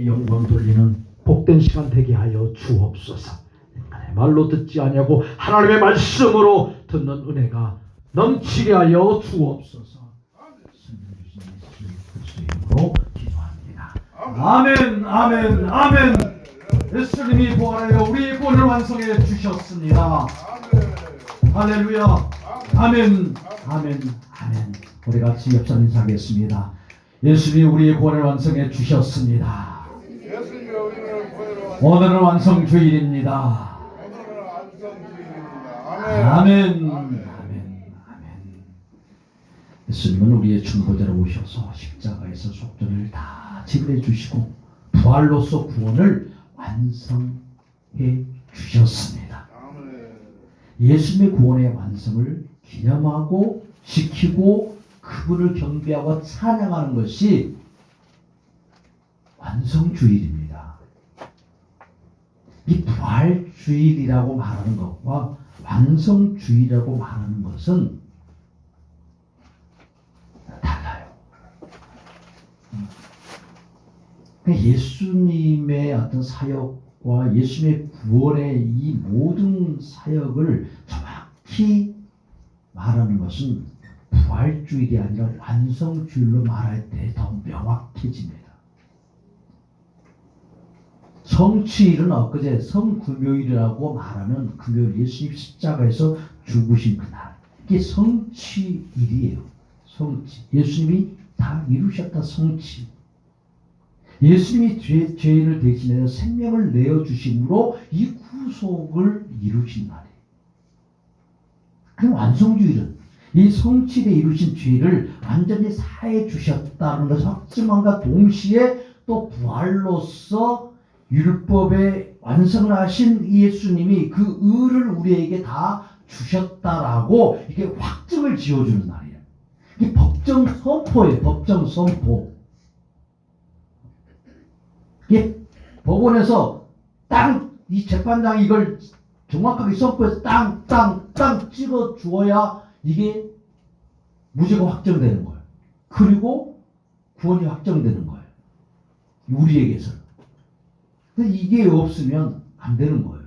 영광 돌리는 복된 시간 되게 하여 주옵소서. 말로 듣지 아니하고 하나님의 말씀으로 듣는 은혜가 넘치게 하여 주옵소서. 예수님으로 기도합니다. 아멘, 아멘, 아멘. 예수님이 부활하여 우리의 구원을 완성해 주셨습니다. 할렐루야. 아멘, 아멘, 아멘. 우리 같이 옆선 인사하겠습니다. 예수님이 우리의 구원을 완성해 주셨습니다. 오늘은 완성주일입니다. 아멘, 아멘, 아멘. 예수님은 우리의 중보자로 오셔서 십자가에서 속전을 다 지불해 주시고 부활로서 구원을 완성해 주셨습니다. 예수님의 구원의 완성을 기념하고 지키고 그분을 경배하고 찬양하는 것이 완성주일입니다. 이 부활주일이라고 말하는 것과 완성주일이라고 말하는 것은 달라요. 예수님의 어떤 사역과 예수님의 구원의 이 모든 사역을 정확히 말하는 것은 부활주일이 아니라 완성주일로 말할 때 더 명확해집니다. 성취일은 엊그제 성금요일이라고 말하는 금요일, 예수님 십자가에서 죽으신 그날, 이게 성취일이에요. 성취. 예수님이 다 이루셨다. 성취. 예수님이 죄인을 대신해서 생명을 내어주심으로 이 구속을 이루신 날이에요. 그럼 완성주일은 이 성취에 이루신 죄를 완전히 사해 주셨다는 것을 확증함과 동시에 또 부활로서 율법의 완성을 하신 예수님이 그 의를 우리에게 다 주셨다라고 이게 확증을 지어주는 날이에요. 이게 법정 선포예요. 법정 선포. 이게 법원에서 이 재판장이 이걸 정확하게 선포해서 땅 찍어 주어야 이게 무죄가 확정되는 거예요. 그리고 구원이 확정되는 거예요. 우리에게서. 근데 이게 없으면 안 되는 거예요.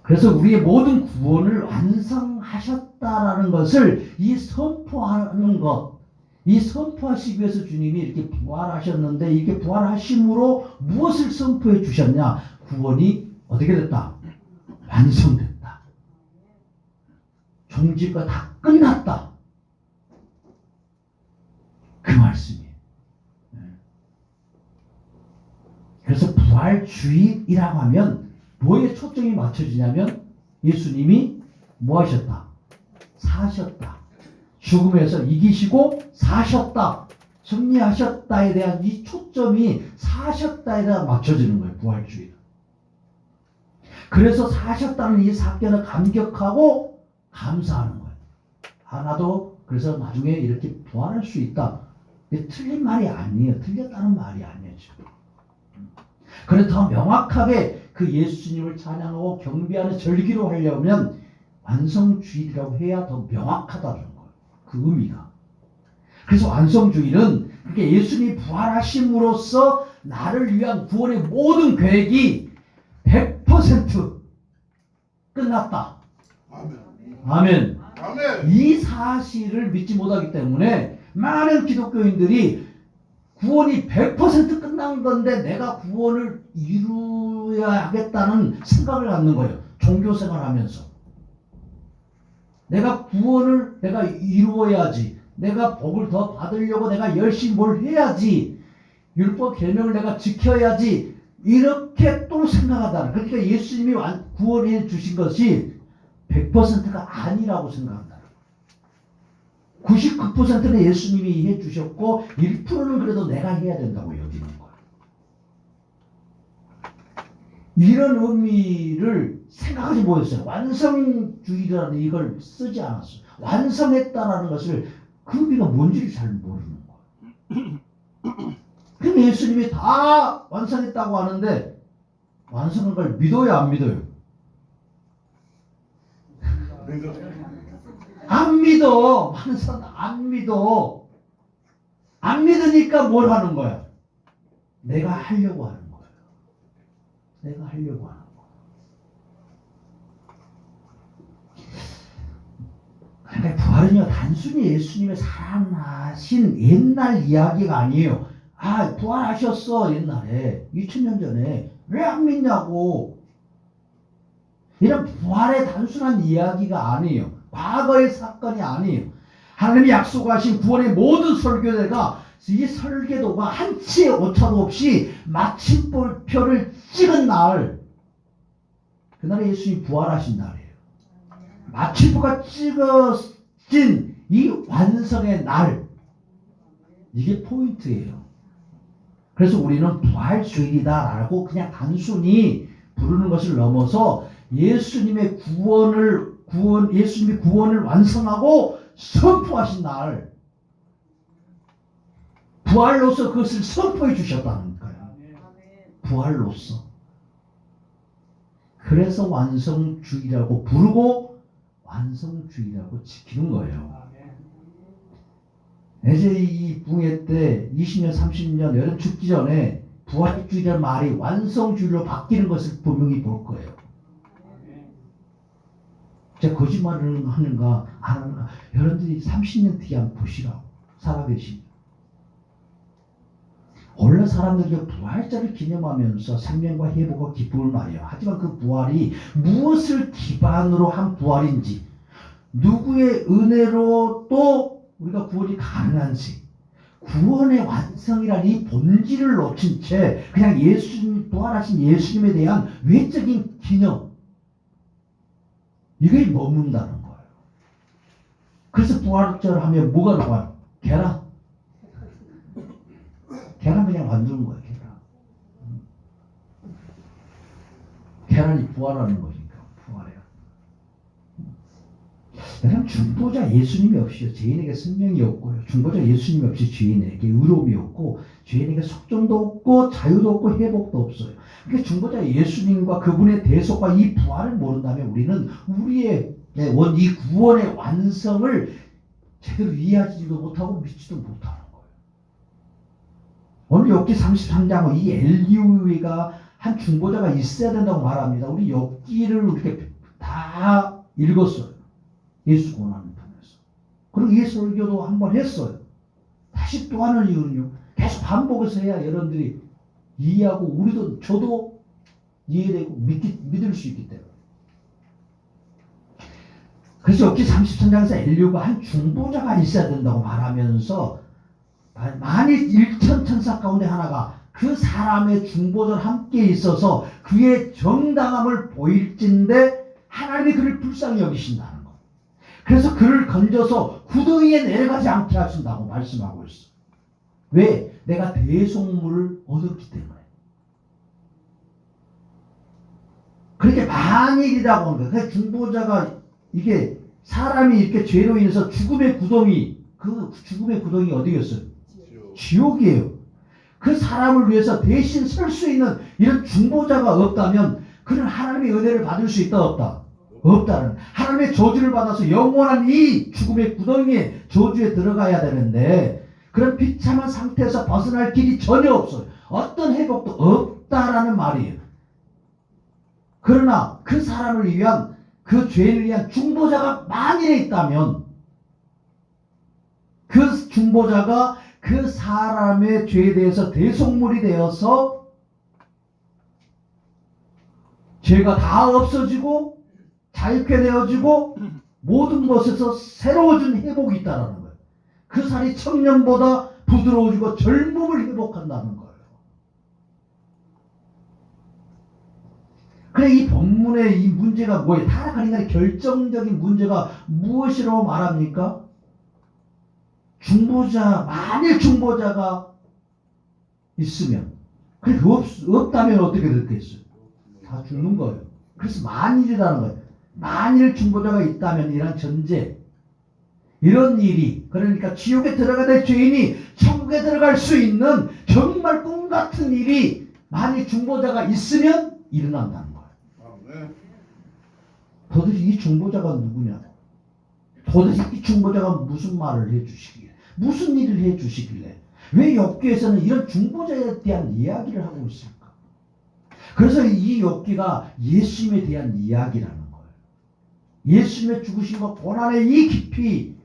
그래서 우리의 모든 구원을 완성하셨다라는 것을 이 선포하는 것, 이 선포하시기 위해서 주님이 이렇게 부활하셨는데 이게 부활하심으로 무엇을 선포해 주셨냐? 구원이 어떻게 됐다? 완성됐다. 종지가 다 끝났다. 그 말씀이에요. 그래서 부활주일이라고 하면 뭐에 초점이 맞춰지냐면 예수님이 뭐 하셨다? 사셨다. 죽음에서 이기시고 사셨다. 승리하셨다에 대한 이 초점이 사셨다에 대한 맞춰지는 거예요. 부활주일은. 그래서 사셨다는 이 사건을 감격하고 감사하는 거예요. 나도 그래서 나중에 이렇게 부활할 수 있다. 틀린 말이 아니에요. 틀렸다는 말이 아니에요. 지금. 그래서 더 명확하게 그 예수님을 찬양하고 경배하는 절기로 하려면 완성주일이라고 해야 더 명확하다는 거예요. 그 의미가. 그래서 완성주일은 그렇게 예수님이 부활하심으로써 나를 위한 구원의 모든 계획이 100% 끝났다. 아멘. 아멘. 이 사실을 믿지 못하기 때문에 많은 기독교인들이 구원이 100% 끝난 건데 내가 구원을 이루어야 하겠다는 생각을 갖는 거예요. 종교생활 하면서. 내가 구원을 내가 이루어야지. 내가 복을 더 받으려고 내가 열심히 뭘 해야지. 율법 계명을 내가 지켜야지. 이렇게 또 생각하다. 그러니까 예수님이 구원해 주신 것이 100%가 아니라고 생각한다. 99%는 예수님이 해주셨고 1%는 그래도 내가 해야 된다고 여기는 거예요. 이런 의미를 생각하지 못했어요. 완성주의라는 이걸 쓰지 않았어요. 완성했다라는 것을 그 의미가 뭔지를 잘 모르는 거예요. 그럼 예수님이 다 완성했다고 하는데 완성한 걸 믿어요, 안 믿어요? 안 믿어. 많은 사람 안 믿어. 안 믿으니까 뭘 하는 거야? 내가 하려고 하는 거예요. 내가 하려고 하는 거예요. 그러니까 부활은요, 단순히 예수님의 살아나신 옛날 이야기가 아니에요. 아, 부활하셨어, 옛날에. 2000년 전에. 왜 안 믿냐고. 이런 부활의 단순한 이야기가 아니에요. 과거의 사건이 아니에요. 하나님이 약속하신 구원의 모든 설교대가 이 설계도가 한치의 오차도 없이 마침표를 찍은 날, 그날에 예수님이 부활하신 날이에요. 마침표가 찍어진 이 완성의 날, 이게 포인트예요. 그래서 우리는 부활주일이다라고 그냥 단순히 부르는 것을 넘어서 예수님이 구원을 완성하고 선포하신 날, 부활로서 그것을 선포해 주셨다는 거예요. 부활로서. 그래서 완성주의라고 부르고 완성주의라고 지키는 거예요. 이제 이 붕괴 때 20년, 30년 여름 죽기 전에 부활주의라는 말이 완성주의로 바뀌는 것을 분명히 볼 거예요. 제가 거짓말을 하는가 안 하는가 여러분들이 30년 뒤에 한번 보시라고 살아계십니다. 원래 사람들이 부활절을 기념하면서 생명과 회복과 기쁨을 말해요. 하지만 그 부활이 무엇을 기반으로 한 부활인지, 누구의 은혜로 또 우리가 구원이 가능한지, 구원의 완성이라는 이 본질을 놓친 채 그냥 예수님, 부활하신 예수님에 대한 외적인 기념, 이게 머문다는 거예요. 그래서 부활절 하면 뭐가 나와요? 계란. 계란 그냥 만드는 거예요. 계란이 부활하는 거니까 부활해요. 여러분, 중보자 예수님이 없이요 죄인에게 생명이 없고요, 중보자 예수님이 없이 죄인에게 의로움이 없고, 죄인에게 속전도 없고 자유도 없고 회복도 없어요. 그러니까 중보자 예수님과 그분의 대속과 이 부활을 모른다면 우리는 우리의 이 구원의 완성을 제대로 이해하지도 못하고 믿지도 못하는 거예요. 오늘 욥기 33장은 이 엘리후가 한 중보자가 있어야 된다고 말합니다. 우리 욥기를 이렇게 다 읽었어요. 예수 고난을 통해서. 그리고 이 설교도 한번 했어요. 다시 또 하는 이유는요, 계속 반복해서 해야 여러분들이 이해하고 우리도 저도 이해되고 믿을 수 있기 때문에. 그래서 욥기 33장에서 엘리후가 한 중보자가 있어야 된다고 말하면서 만일 1천 천사 가운데 하나가 그 사람의 중보자와 함께 있어서 그의 정당함을 보일진데 하나님이 그를 불쌍히 여기신다는 것. 그래서 그를 건져서 구덩이에 내려가지 않게 하신다고 말씀하고 있어. 왜? 내가 대속물을 얻었기 때문에. 그렇게 만일이라고 하는 거예요. 그래서 중보자가 이게 사람이 이렇게 죄로 인해서 죽음의 구덩이, 그 죽음의 구덩이 어디겠어요? 지옥이에요. 그 사람을 위해서 대신 설 수 있는 이런 중보자가 없다면 그는 하나님의 은혜를 받을 수 있다 없다? 없다는. 하나님의 저주를 받아서 영원한 이 죽음의 구덩이에 저주에 들어가야 되는데 그런 비참한 상태에서 벗어날 길이 전혀 없어요. 어떤 회복도 없다라는 말이에요. 그러나 그 사람을 위한, 그 죄를 위한 중보자가 만일에 있다면 그 중보자가 그 사람의 죄에 대해서 대속물이 되어서 죄가 다 없어지고 자유케 되어지고 모든 것에서 새로워진 회복이 있다는 거예요. 그 살이 청년보다 부드러워지고 젊음을 회복한다는 거예요. 그래, 이 본문의 이 문제가 뭐예요? 타락한 인간의 결정적인 문제가 무엇이라고 말합니까? 중보자, 만일 중보자가 있으면, 그게 없다면 어떻게 됐겠어요? 다 죽는 거예요. 그래서 만일이라는 거예요. 만일 중보자가 있다면 이란 전제, 이런 일이, 그러니까 지옥에 들어가야 될 죄인이 천국에 들어갈 수 있는 정말 꿈 같은 일이 만일 중보자가 있으면 일어난다는 거예요. 도대체 이 중보자가 누구냐? 도대체 이 중보자가 무슨 말을 해주시길래, 무슨 일을 해주시길래, 왜 욥기에서는 이런 중보자에 대한 이야기를 하고 있을까? 그래서 이 욥기가 예수님에 대한 이야기라는 거예요. 예수님의 죽으심과 고난의 이 깊이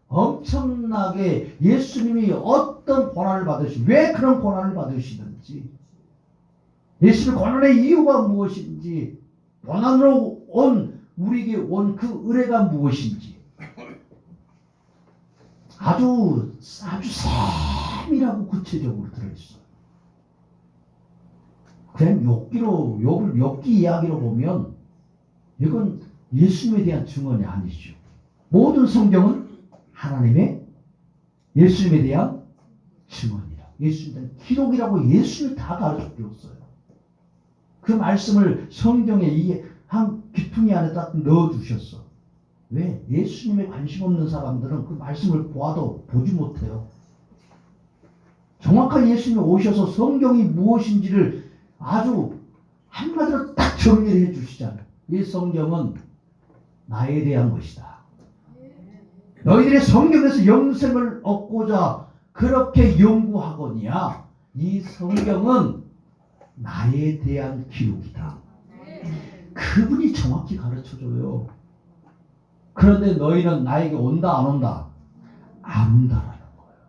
엄청나게 예수님이 어떤 고난을 받으시고 왜 그런 고난을 받으시는지, 예수님의 고난의 이유가 무엇인지, 고난으로 온 우리에게 온 그 은혜가 무엇인지 아주 세밀하고 구체적으로 들어있어요. 그냥 욥기 이야기로 보면 이건 예수님에 대한 증언이 아니죠. 모든 성경은 하나님의 예수님에 대한 증언이라, 예수님에 대한 기록이라고 예수님이 다 가르쳐 주었어요. 그 말씀을 성경에 이 한 귀퉁이 안에 딱 넣어 주셨어. 왜? 예수님에 관심 없는 사람들은 그 말씀을 보아도 보지 못해요. 정확하게 예수님이 오셔서 성경이 무엇인지를 아주 한마디로 딱 정리를 해 주시잖아요. 이 성경은 나에 대한 것이다. 너희들이 성경에서 영생을 얻고자 그렇게 연구하거니와 이 성경은 나에 대한 기록이다. 그분이 정확히 가르쳐줘요. 그런데 너희는 나에게 온다 안 온다? 안 온다라는 거예요.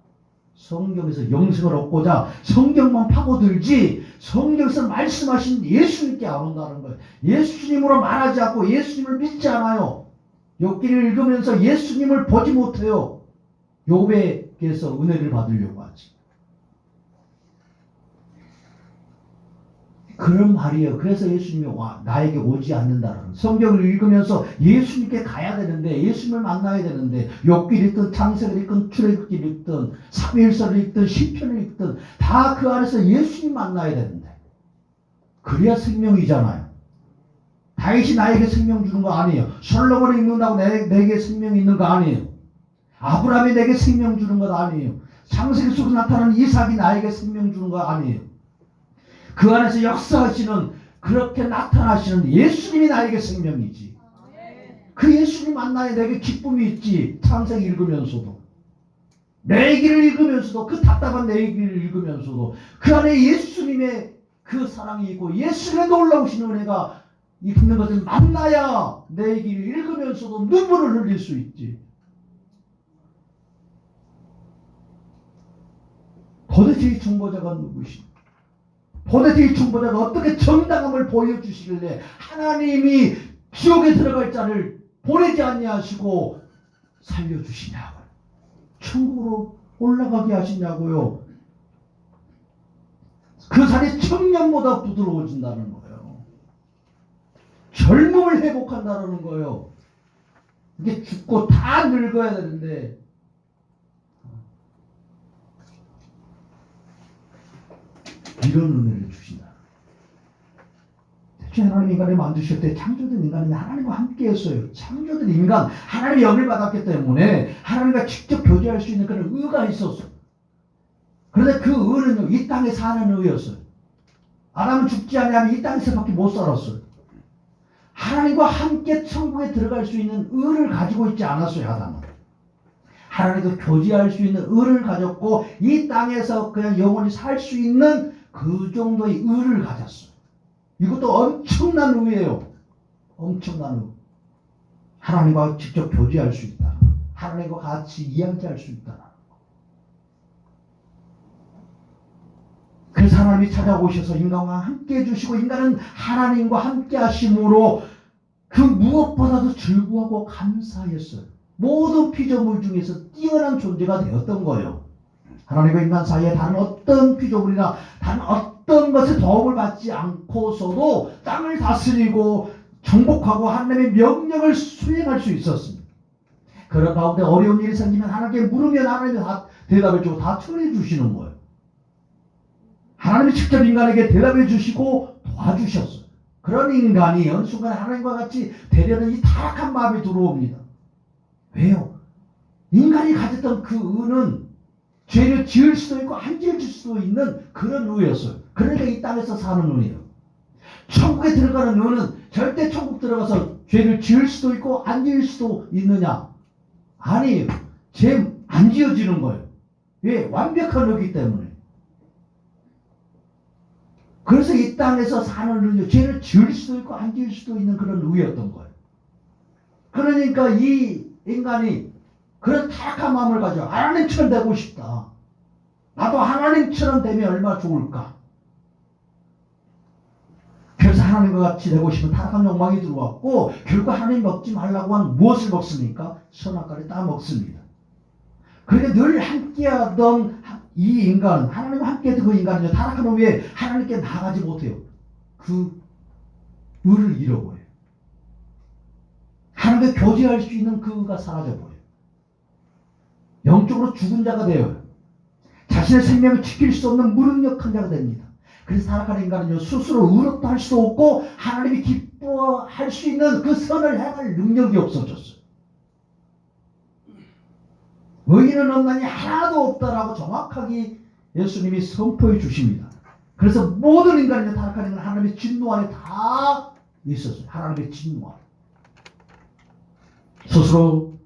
성경에서 영생을 얻고자 성경만 파고들지 성경에서 말씀하신 예수님께 안 온다는 거예요. 예수님으로 말하지 않고 예수님을 믿지 않아요. 욥기를 읽으면서 예수님을 보지 못해요. 욥에게서 은혜를 받으려고 하지. 그런 말이에요. 그래서 예수님이 나에게 오지 않는다는, 성경을 읽으면서 예수님께 가야 되는데, 예수님을 만나야 되는데, 욥기를 읽든 창세기를 읽든 출애굽기를 읽든 사무엘서를 읽든 시편을 읽든 다 그 안에서 예수님 만나야 되는데, 그래야 생명이잖아요. 다윗이 나에게 생명 주는 거 아니에요. 솔로몬을 읽는다고 내게 생명이 있는 거 아니에요. 아브라함이 내게 생명 주는 것 아니에요. 창세기 속에 나타나는 이삭이 나에게 생명 주는 거 아니에요. 그 안에서 역사하시는, 그렇게 나타나시는 예수님이 나에게 생명이지. 그 예수님 만나야 내게 기쁨이 있지. 창세기 읽으면서도, 내 얘기를 읽으면서도, 그 답답한 내 얘기를 읽으면서도 그 안에 예수님의 그 사랑이 있고 예수님의 놀라우신 은혜가 있는 것을 만나야 내 얘기를 읽으면서도 눈물을 흘릴 수 있지. 도대체 이 중보자가 누구십니까? 도대체 이 중보자가 어떻게 정당함을 보여주시길래 하나님이 지옥에 들어갈 자를 보내지 아니하시고 살려주시냐고요. 천국으로 올라가게 하시냐고요. 그 살이 청년보다 부드러워진다는 거예요. 젊음을 회복한다는 거예요. 이게 죽고 다 늙어야 되는데 이런 은혜를 주신다. 대체 하나님 인간을 만드실 때 창조된 인간은 하나님과 함께 했어요. 창조된 인간, 하나님의 영을 받았기 때문에 하나님과 직접 교제할 수 있는 그런 의가 있었어요. 그런데 그 의는요, 이 땅에 사는 의였어요. 아담은 죽지 아니하면 이 땅에서밖에 못 살았어요. 하나님과 함께 천국에 들어갈 수 있는 의를 가지고 있지 않았어요, 아담은. 하나님과 교제할 수 있는 의를 가졌고 이 땅에서 그냥 영원히 살 수 있는 그 정도의 의를 가졌어요. 이것도 엄청난 의예요. 엄청난 의. 하나님과 직접 교제할 수 있다. 하나님과 같이 이야기할 수 있다. 그래서 하나님이 찾아오셔서 인간과 함께 해주시고 인간은 하나님과 함께 하심으로 그 무엇보다도 즐거워하고 감사했어요. 모든 피조물 중에서 뛰어난 존재가 되었던 거예요. 하나님과 인간 사이에 다른 어떤 피조물이나 다른 어떤 것에 도움을 받지 않고서도 땅을 다스리고 정복하고 하나님의 명령을 수행할 수 있었습니다. 그런 가운데 어려운 일이 생기면 하나님께 물으면 하나님이 다 대답해 주고 다 처리해 주시는 거예요. 하나님이 직접 인간에게 대답해 주시고 도와주셨어요. 그런 인간이 어느 순간 하나님과 같이 되려는 이 타락한 마음이 들어옵니다. 왜요? 인간이 가졌던 그 의는 죄를 지을 수도 있고 안 지을 수도 있는 그런 의였어요. 그러니까 이 땅에서 사는 의예요. 천국에 들어가는 의는 절대 천국 들어가서 죄를 지을 수도 있고 안 지을 수도 있느냐? 아니에요. 죄 안 지어지는 거예요. 왜? 완벽한 의기 때문에. 그래서 이 땅에서 사는 의요, 죄를 지을 수도 있고 안 지을 수도 있는 그런 의였던 거예요. 그러니까 이 인간이 그런 타락한 마음을 가지고 하나님처럼 되고 싶다. 나도 하나님처럼 되면 얼마나 좋을까. 그래서 하나님과 같이 되고 싶은 타락한 욕망이 들어왔고, 결국 하나님 먹지 말라고 한 무엇을 먹습니까? 선악과를 따 먹습니다. 그러니까 늘 함께하던 이 인간, 하나님과 함께했던 그 인간은요, 타락한 후에 하나님께 나가지 못해요. 그 의를 잃어버려요. 하나님과 교제할 수 있는 그 의가 사라져버려요. 영적으로 죽은 자가 되어요. 자신의 생명을 지킬 수 없는 무능력한 자가 됩니다. 그래서 타락한 인간은요, 스스로 의롭다 할 수도 없고 하나님이 기뻐할 수 있는 그 선을 행할 능력이 없어졌어요. 의인은 없나니 하나도 없다라고 정확하게 예수님이 선포해 주십니다. 그래서 모든 인간이 타락한 인간은 하나님의 진노 안에 다 있었어요. 하나님의 진노 안에. 스스로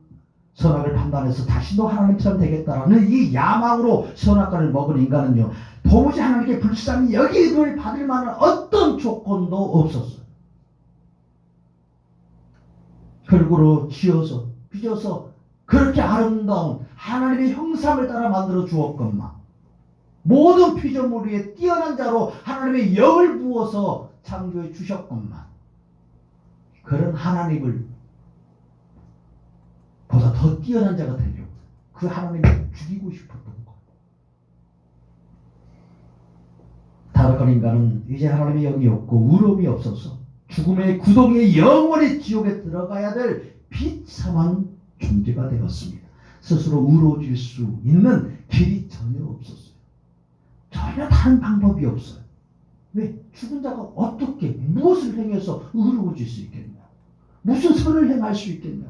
선악을 판단해서 자신도 하나님처럼 되겠다라는 이 야망으로 선악과를 먹은 인간은요, 도무지 하나님께 불쌍히 여김을 받을 만한 어떤 조건도 없었어요. 흙으로 지어서 빚어서 그렇게 아름다운 하나님의 형상을 따라 만들어 주었건만, 모든 피조물 위에 뛰어난 자로 하나님의 영을 부어서 창조해 주셨건만, 그런 하나님을 보다 더 뛰어난 자가 되려고 그 하나님을 죽이고 싶었던 것. 타락한 인간은 이제 하나님의 영이 없고 의로움이 없어서 죽음의 구덩이에 영원히 지옥에 들어가야 될 비참한 존재가 되었습니다. 스스로 의로워질 수 있는 길이 전혀 없었어요. 전혀 다른 방법이 없어요. 왜? 죽은 자가 어떻게 무엇을 행해서 의로워질 수 있겠냐? 무슨 선을 행할 수 있겠냐?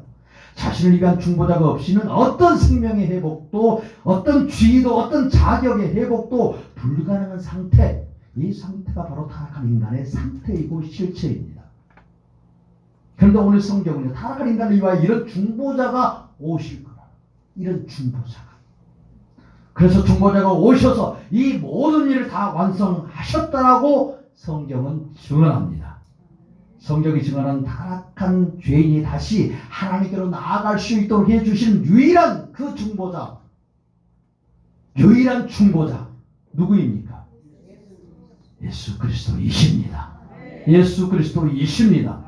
자신을 위한 중보자가 없이는 어떤 생명의 회복도, 어떤 지위도, 어떤 자격의 회복도 불가능한 상태. 이 상태가 바로 타락한 인간의 상태이고 실체입니다. 그런데 오늘 성경은요, 타락한 인간을 위하여 이런 중보자가 오실 거라. 이런 중보자가. 그래서 중보자가 오셔서 이 모든 일을 다 완성하셨다라고 성경은 증언합니다. 성경이 증언한 타락한 죄인이 다시 하나님께로 나아갈 수 있도록 해주신 유일한 그 중보자, 유일한 중보자 누구입니까? 예수 그리스도이십니다. 예수 그리스도이십니다.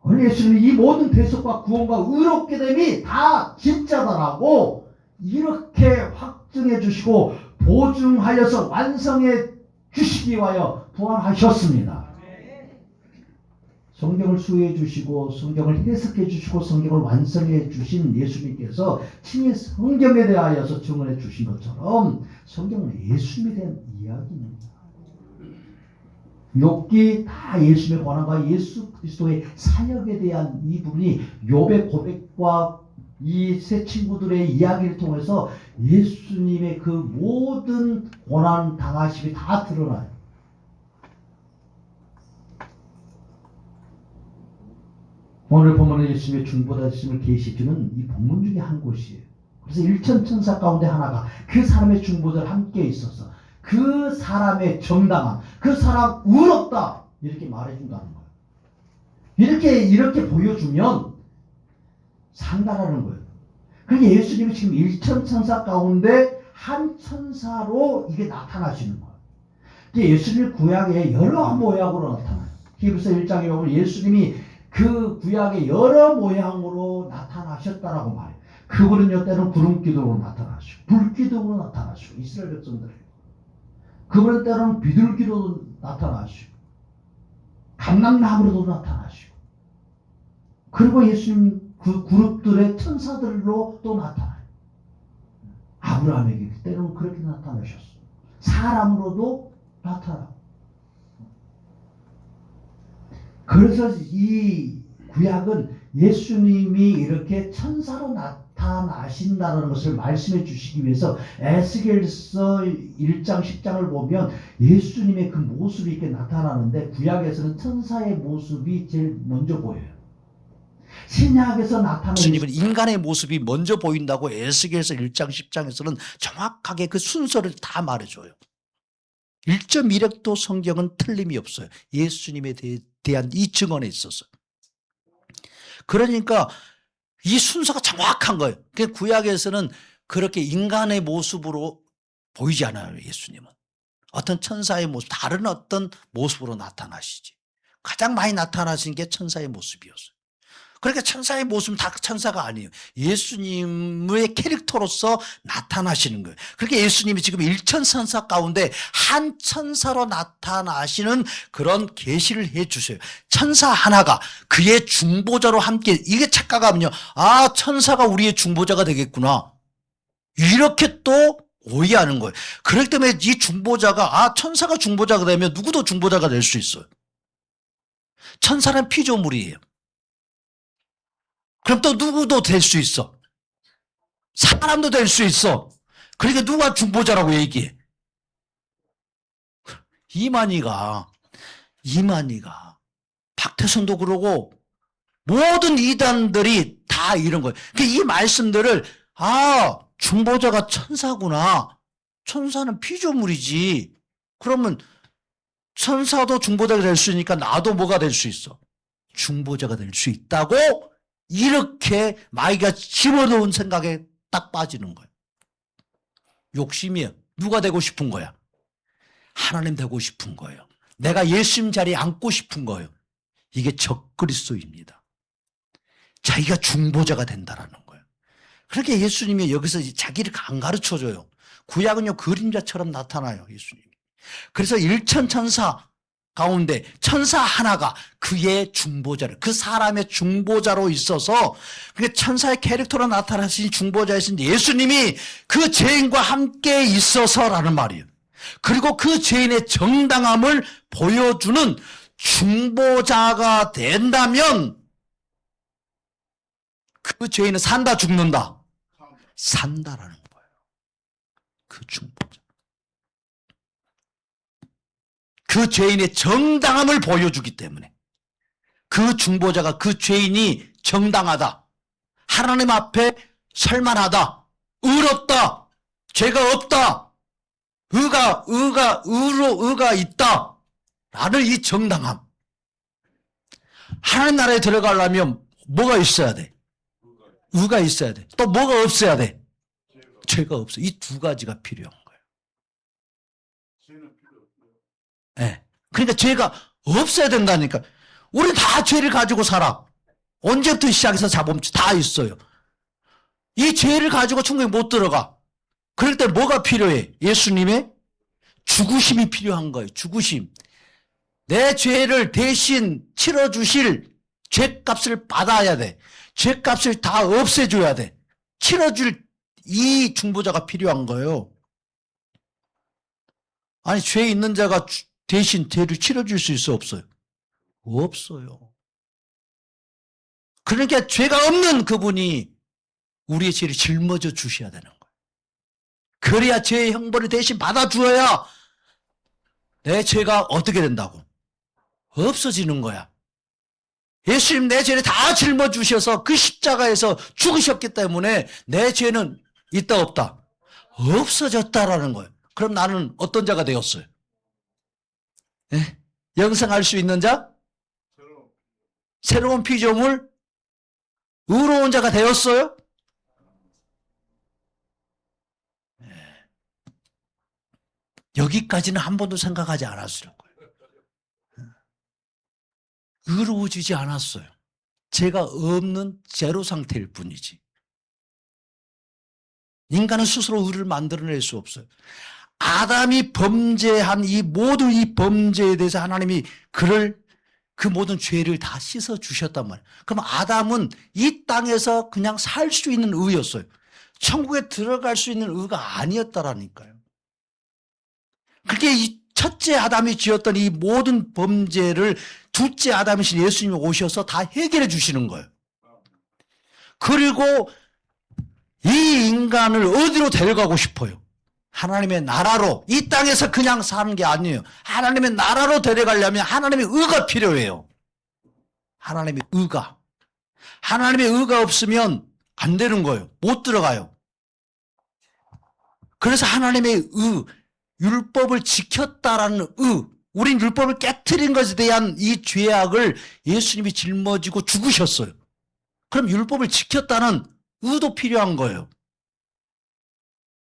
오늘 예수님이 이 모든 대속과 구원과 의롭게 됨이 다 진짜다라고 이렇게 확증해 주시고 보증하여서 완성해 주시기 위하여 부활하셨습니다. 성경을 수호해 주시고 성경을 해석해 주시고 성경을 완성해 주신 예수님께서 친히 성경에 대하여서 증언해 주신 것처럼 성경은 예수님에 대한 이야기입니다. 욥기 다 예수님의 권한과 예수 그리스도의 사역에 대한 이 부분이 욥의 고백과 이 세 친구들의 이야기를 통해서 예수님의 그 모든 고난 당하심이 다 드러나요. 오늘 보면은 예수님의 중보자심을 계시해주는 이 본문 중에 한 곳이에요. 그래서 일천천사 가운데 하나가 그 사람의 중보자를 함께 있어서 그 사람의 정당한, 그 사람 의롭다 이렇게 말해준다는 거예요. 이렇게 보여주면 상달하는 거예요. 그러니까 예수님이 지금 일천천사 가운데 한 천사로 이게 나타나시는 거예요. 예수님이 구약에 여러 모양으로 나타나요. 히브리서 1장에 보면 예수님이 그 구약의 여러 모양으로 나타나셨다라고 말해요. 그분은요, 때로는 구름기둥으로 나타나시고 불기둥으로 나타나시고 이스라엘 백성들에게, 그분은 때로는 비둘기로 나타나시고 감람나무로도 나타나시고, 그리고 예수님 그 그룹들의 천사들로 또 나타나요. 아브라함에게 때로는 그렇게 나타나셨어요. 사람으로도 나타나고. 그래서 이 구약은 예수님이 이렇게 천사로 나타나신다는 것을 말씀해 주시기 위해서 에스겔서 1장 10장을 보면 예수님의 그 모습이 이렇게 나타나는데, 구약에서는 천사의 모습이 제일 먼저 보여요. 신약에서 나타나는 예수님은 인간의 모습이 먼저 보인다고 에스겔서 1장 10장에서는 정확하게 그 순서를 다 말해줘요. 1.1획도 성경은 틀림이 없어요. 예수님에 대한 이 증언에 있어서. 그러니까 이 순서가 정확한 거예요. 구약에서는 그렇게 인간의 모습으로 보이지 않아요. 예수님은 어떤 천사의 모습, 다른 어떤 모습으로 나타나시지. 가장 많이 나타나신 게 천사의 모습이었어요. 그러니까 천사의 모습은 다 천사가 아니에요. 예수님의 캐릭터로서 나타나시는 거예요. 그러니까 예수님이 지금 일천천사 가운데 한 천사로 나타나시는 그런 계시를 해 주세요. 천사 하나가 그의 중보자로 함께, 이게 착각하면요, 아, 천사가 우리의 중보자가 되겠구나, 이렇게 또 오해하는 거예요. 그렇기 때문에 이 중보자가, 아, 천사가 중보자가 되면 누구도 중보자가 될 수 있어요. 천사는 피조물이에요. 그럼 또 누구도 될 수 있어. 사람도 될 수 있어. 그러니까 누가 중보자라고 얘기해? 이만희가 박태선도 그러고 모든 이단들이 다 이런 거예요. 그러니까 이 말씀들을, 아, 중보자가 천사구나. 천사는 피조물이지. 그러면 천사도 중보자가 될 수 있으니까 나도 뭐가 될 수 있어? 중보자가 될 수 있다고, 이렇게 마귀가 집어넣은 생각에 딱 빠지는 거예요. 욕심이에요. 누가 되고 싶은 거야? 하나님 되고 싶은 거예요. 내가 예수님 자리에 앉고 싶은 거예요. 이게 적그리스도입니다. 자기가 중보자가 된다라는 거예요. 그렇게 예수님이 여기서 자기를 안 가르쳐줘요. 구약은요, 그림자처럼 나타나요, 예수님이. 그래서 일천천사 가운데 천사 하나가 그의 중보자를, 그 사람의 중보자로 있어서, 그게 천사의 캐릭터로 나타나신 중보자이신 예수님이 그 죄인과 함께 있어서라는 말이에요. 그리고 그 죄인의 정당함을 보여주는 중보자가 된다면 그 죄인은 산다, 죽는다? 산다라는 거예요. 그 중보자. 그 죄인의 정당함을 보여주기 때문에, 그 중보자가, 그 죄인이 정당하다, 하나님 앞에 설만하다, 의롭다, 죄가 없다, 의가 있다 라는 이 정당함. 하나님 나라에 들어가려면 뭐가 있어야 돼? 의가 있어야 돼. 또 뭐가 없어야 돼? 죄가 없어. 이 두 가지가 필요한 거예요. 네. 그러니까 죄가 없어야 된다니까. 우리 다 죄를 가지고 살아. 언제부터 시작해서 자범죄 다 있어요. 이 죄를 가지고 천국에 못 들어가. 그럴 때 뭐가 필요해? 예수님의 죽으심이 필요한 거예요. 죽으심. 내 죄를 대신 치러주실 죄값을 받아야 돼. 죄값을 다 없애줘야 돼. 치러줄 이 중보자가 필요한 거예요. 아니, 죄 있는 자가 대신 죄를 치러줄 수 있어, 없어요? 없어요. 그러니까 죄가 없는 그분이 우리의 죄를 짊어져 주셔야 되는 거예요. 그래야 죄의 형벌을 대신 받아주어야 내 죄가 어떻게 된다고? 없어지는 거야. 예수님 내 죄를 다 짊어주셔서 그 십자가에서 죽으셨기 때문에 내 죄는 있다 없다? 없어졌다라는 거예요. 그럼 나는 어떤 자가 되었어요? 네? 영생할 수 있는 자? 새로운 피조물? 의로운 자가 되었어요? 네. 여기까지는 한 번도 생각하지 않았을 거예요. 의로워지지 않았어요. 죄가 없는 제로 상태일 뿐이지. 인간은 스스로 의를 만들어낼 수 없어요. 아담이 범죄한 이 모든 이 범죄에 대해서 하나님이 그 모든 죄를 다 씻어 주셨단 말이에요. 그럼 아담은 이 땅에서 그냥 살 수 있는 의였어요. 천국에 들어갈 수 있는 의가 아니었다라니까요. 그게 이 첫째 아담이 지었던 이 모든 범죄를 둘째 아담이신 예수님이 오셔서 다 해결해 주시는 거예요. 그리고 이 인간을 어디로 데려가고 싶어요? 하나님의 나라로. 이 땅에서 그냥 사는 게 아니에요. 하나님의 나라로 데려가려면 하나님의 의가 필요해요. 하나님의 의가. 하나님의 의가 없으면 안 되는 거예요. 못 들어가요. 그래서 하나님의 의, 율법을 지켰다라는 의, 우린 율법을 깨트린 것에 대한 이 죄악을 예수님이 짊어지고 죽으셨어요. 그럼 율법을 지켰다는 의도 필요한 거예요.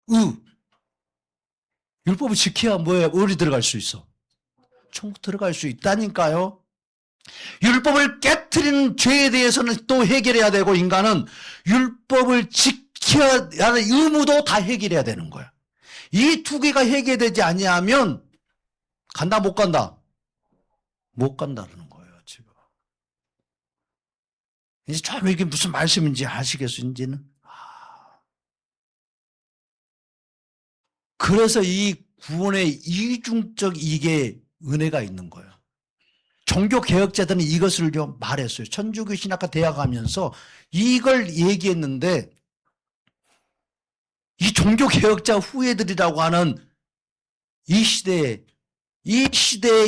의. 율법을 지켜야 뭐예요? 어디 들어갈 수 있어? 천국 들어갈 수 있다니까요. 율법을 깨트리는 죄에 대해서는 또 해결해야 되고, 인간은 율법을 지켜야 하는 의무도 다 해결해야 되는 거야. 이 두 개가 해결되지 아니하면 간다 못 간다? 못 간다는 거예요, 지금. 이제 참 이게 무슨 말씀인지 아시겠어요, 이제는? 그래서 이 구원의 이중적 이게 은혜가 있는 거예요. 종교 개혁자들은 이것을 좀 말했어요. 천주교 신학과 대학 가면서 이걸 얘기했는데, 이 종교 개혁자 후예들이라고 하는 이 시대의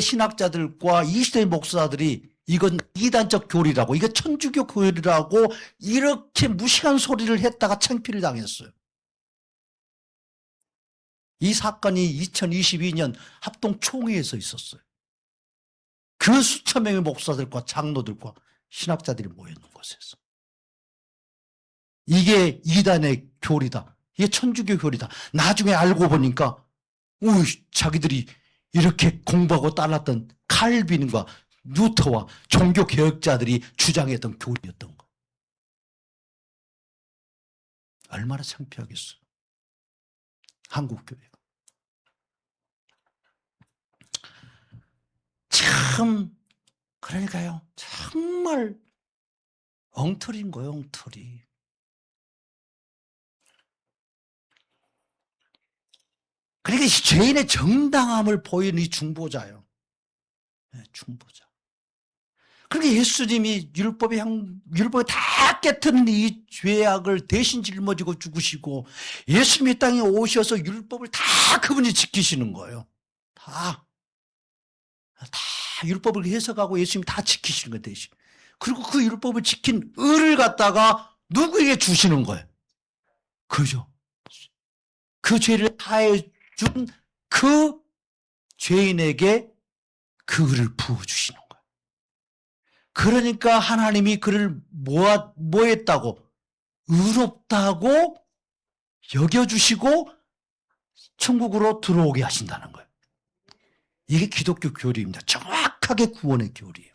신학자들과 이 시대의 목사들이 이건 이단적 교리라고, 이거 천주교 교리라고 이렇게 무시한 소리를 했다가 창피를 당했어요. 이 사건이 2022년 합동총회에서 있었어요. 그 수천 명의 목사들과 장로들과 신학자들이 모여있는 곳에서. 이게 이단의 교리다. 이게 천주교 교리다. 나중에 알고 보니까 자기들이 이렇게 공부하고 따랐던 칼빈과 루터와 종교 개혁자들이 주장했던 교리였던 거. 얼마나 창피하겠어요. 한국교회가. 참, 그러니까요. 정말 엉터리인 거예요, 엉터리. 그러니까 이 죄인의 정당함을 보이는 이 중보자예요. 네, 중보자. 그러니까 예수님이 율법에 다 깨트린 이 죄악을 대신 짊어지고 죽으시고, 예수님이 땅에 오셔서 율법을 다 그분이 지키시는 거예요. 다 율법을 해석하고 예수님이 다 지키시는 거예요, 대신. 그리고 그 율법을 지킨 의를 갖다가 누구에게 주시는 거예요? 그죠? 그 죄를 다해 준 그 죄인에게 그 의를 부어주시는 거예요. 그러니까 하나님이 그를 뭐 했다고? 의롭다고 여겨주시고 천국으로 들어오게 하신다는 거예요. 이게 기독교 교리입니다. 정확하게 구원의 교리예요.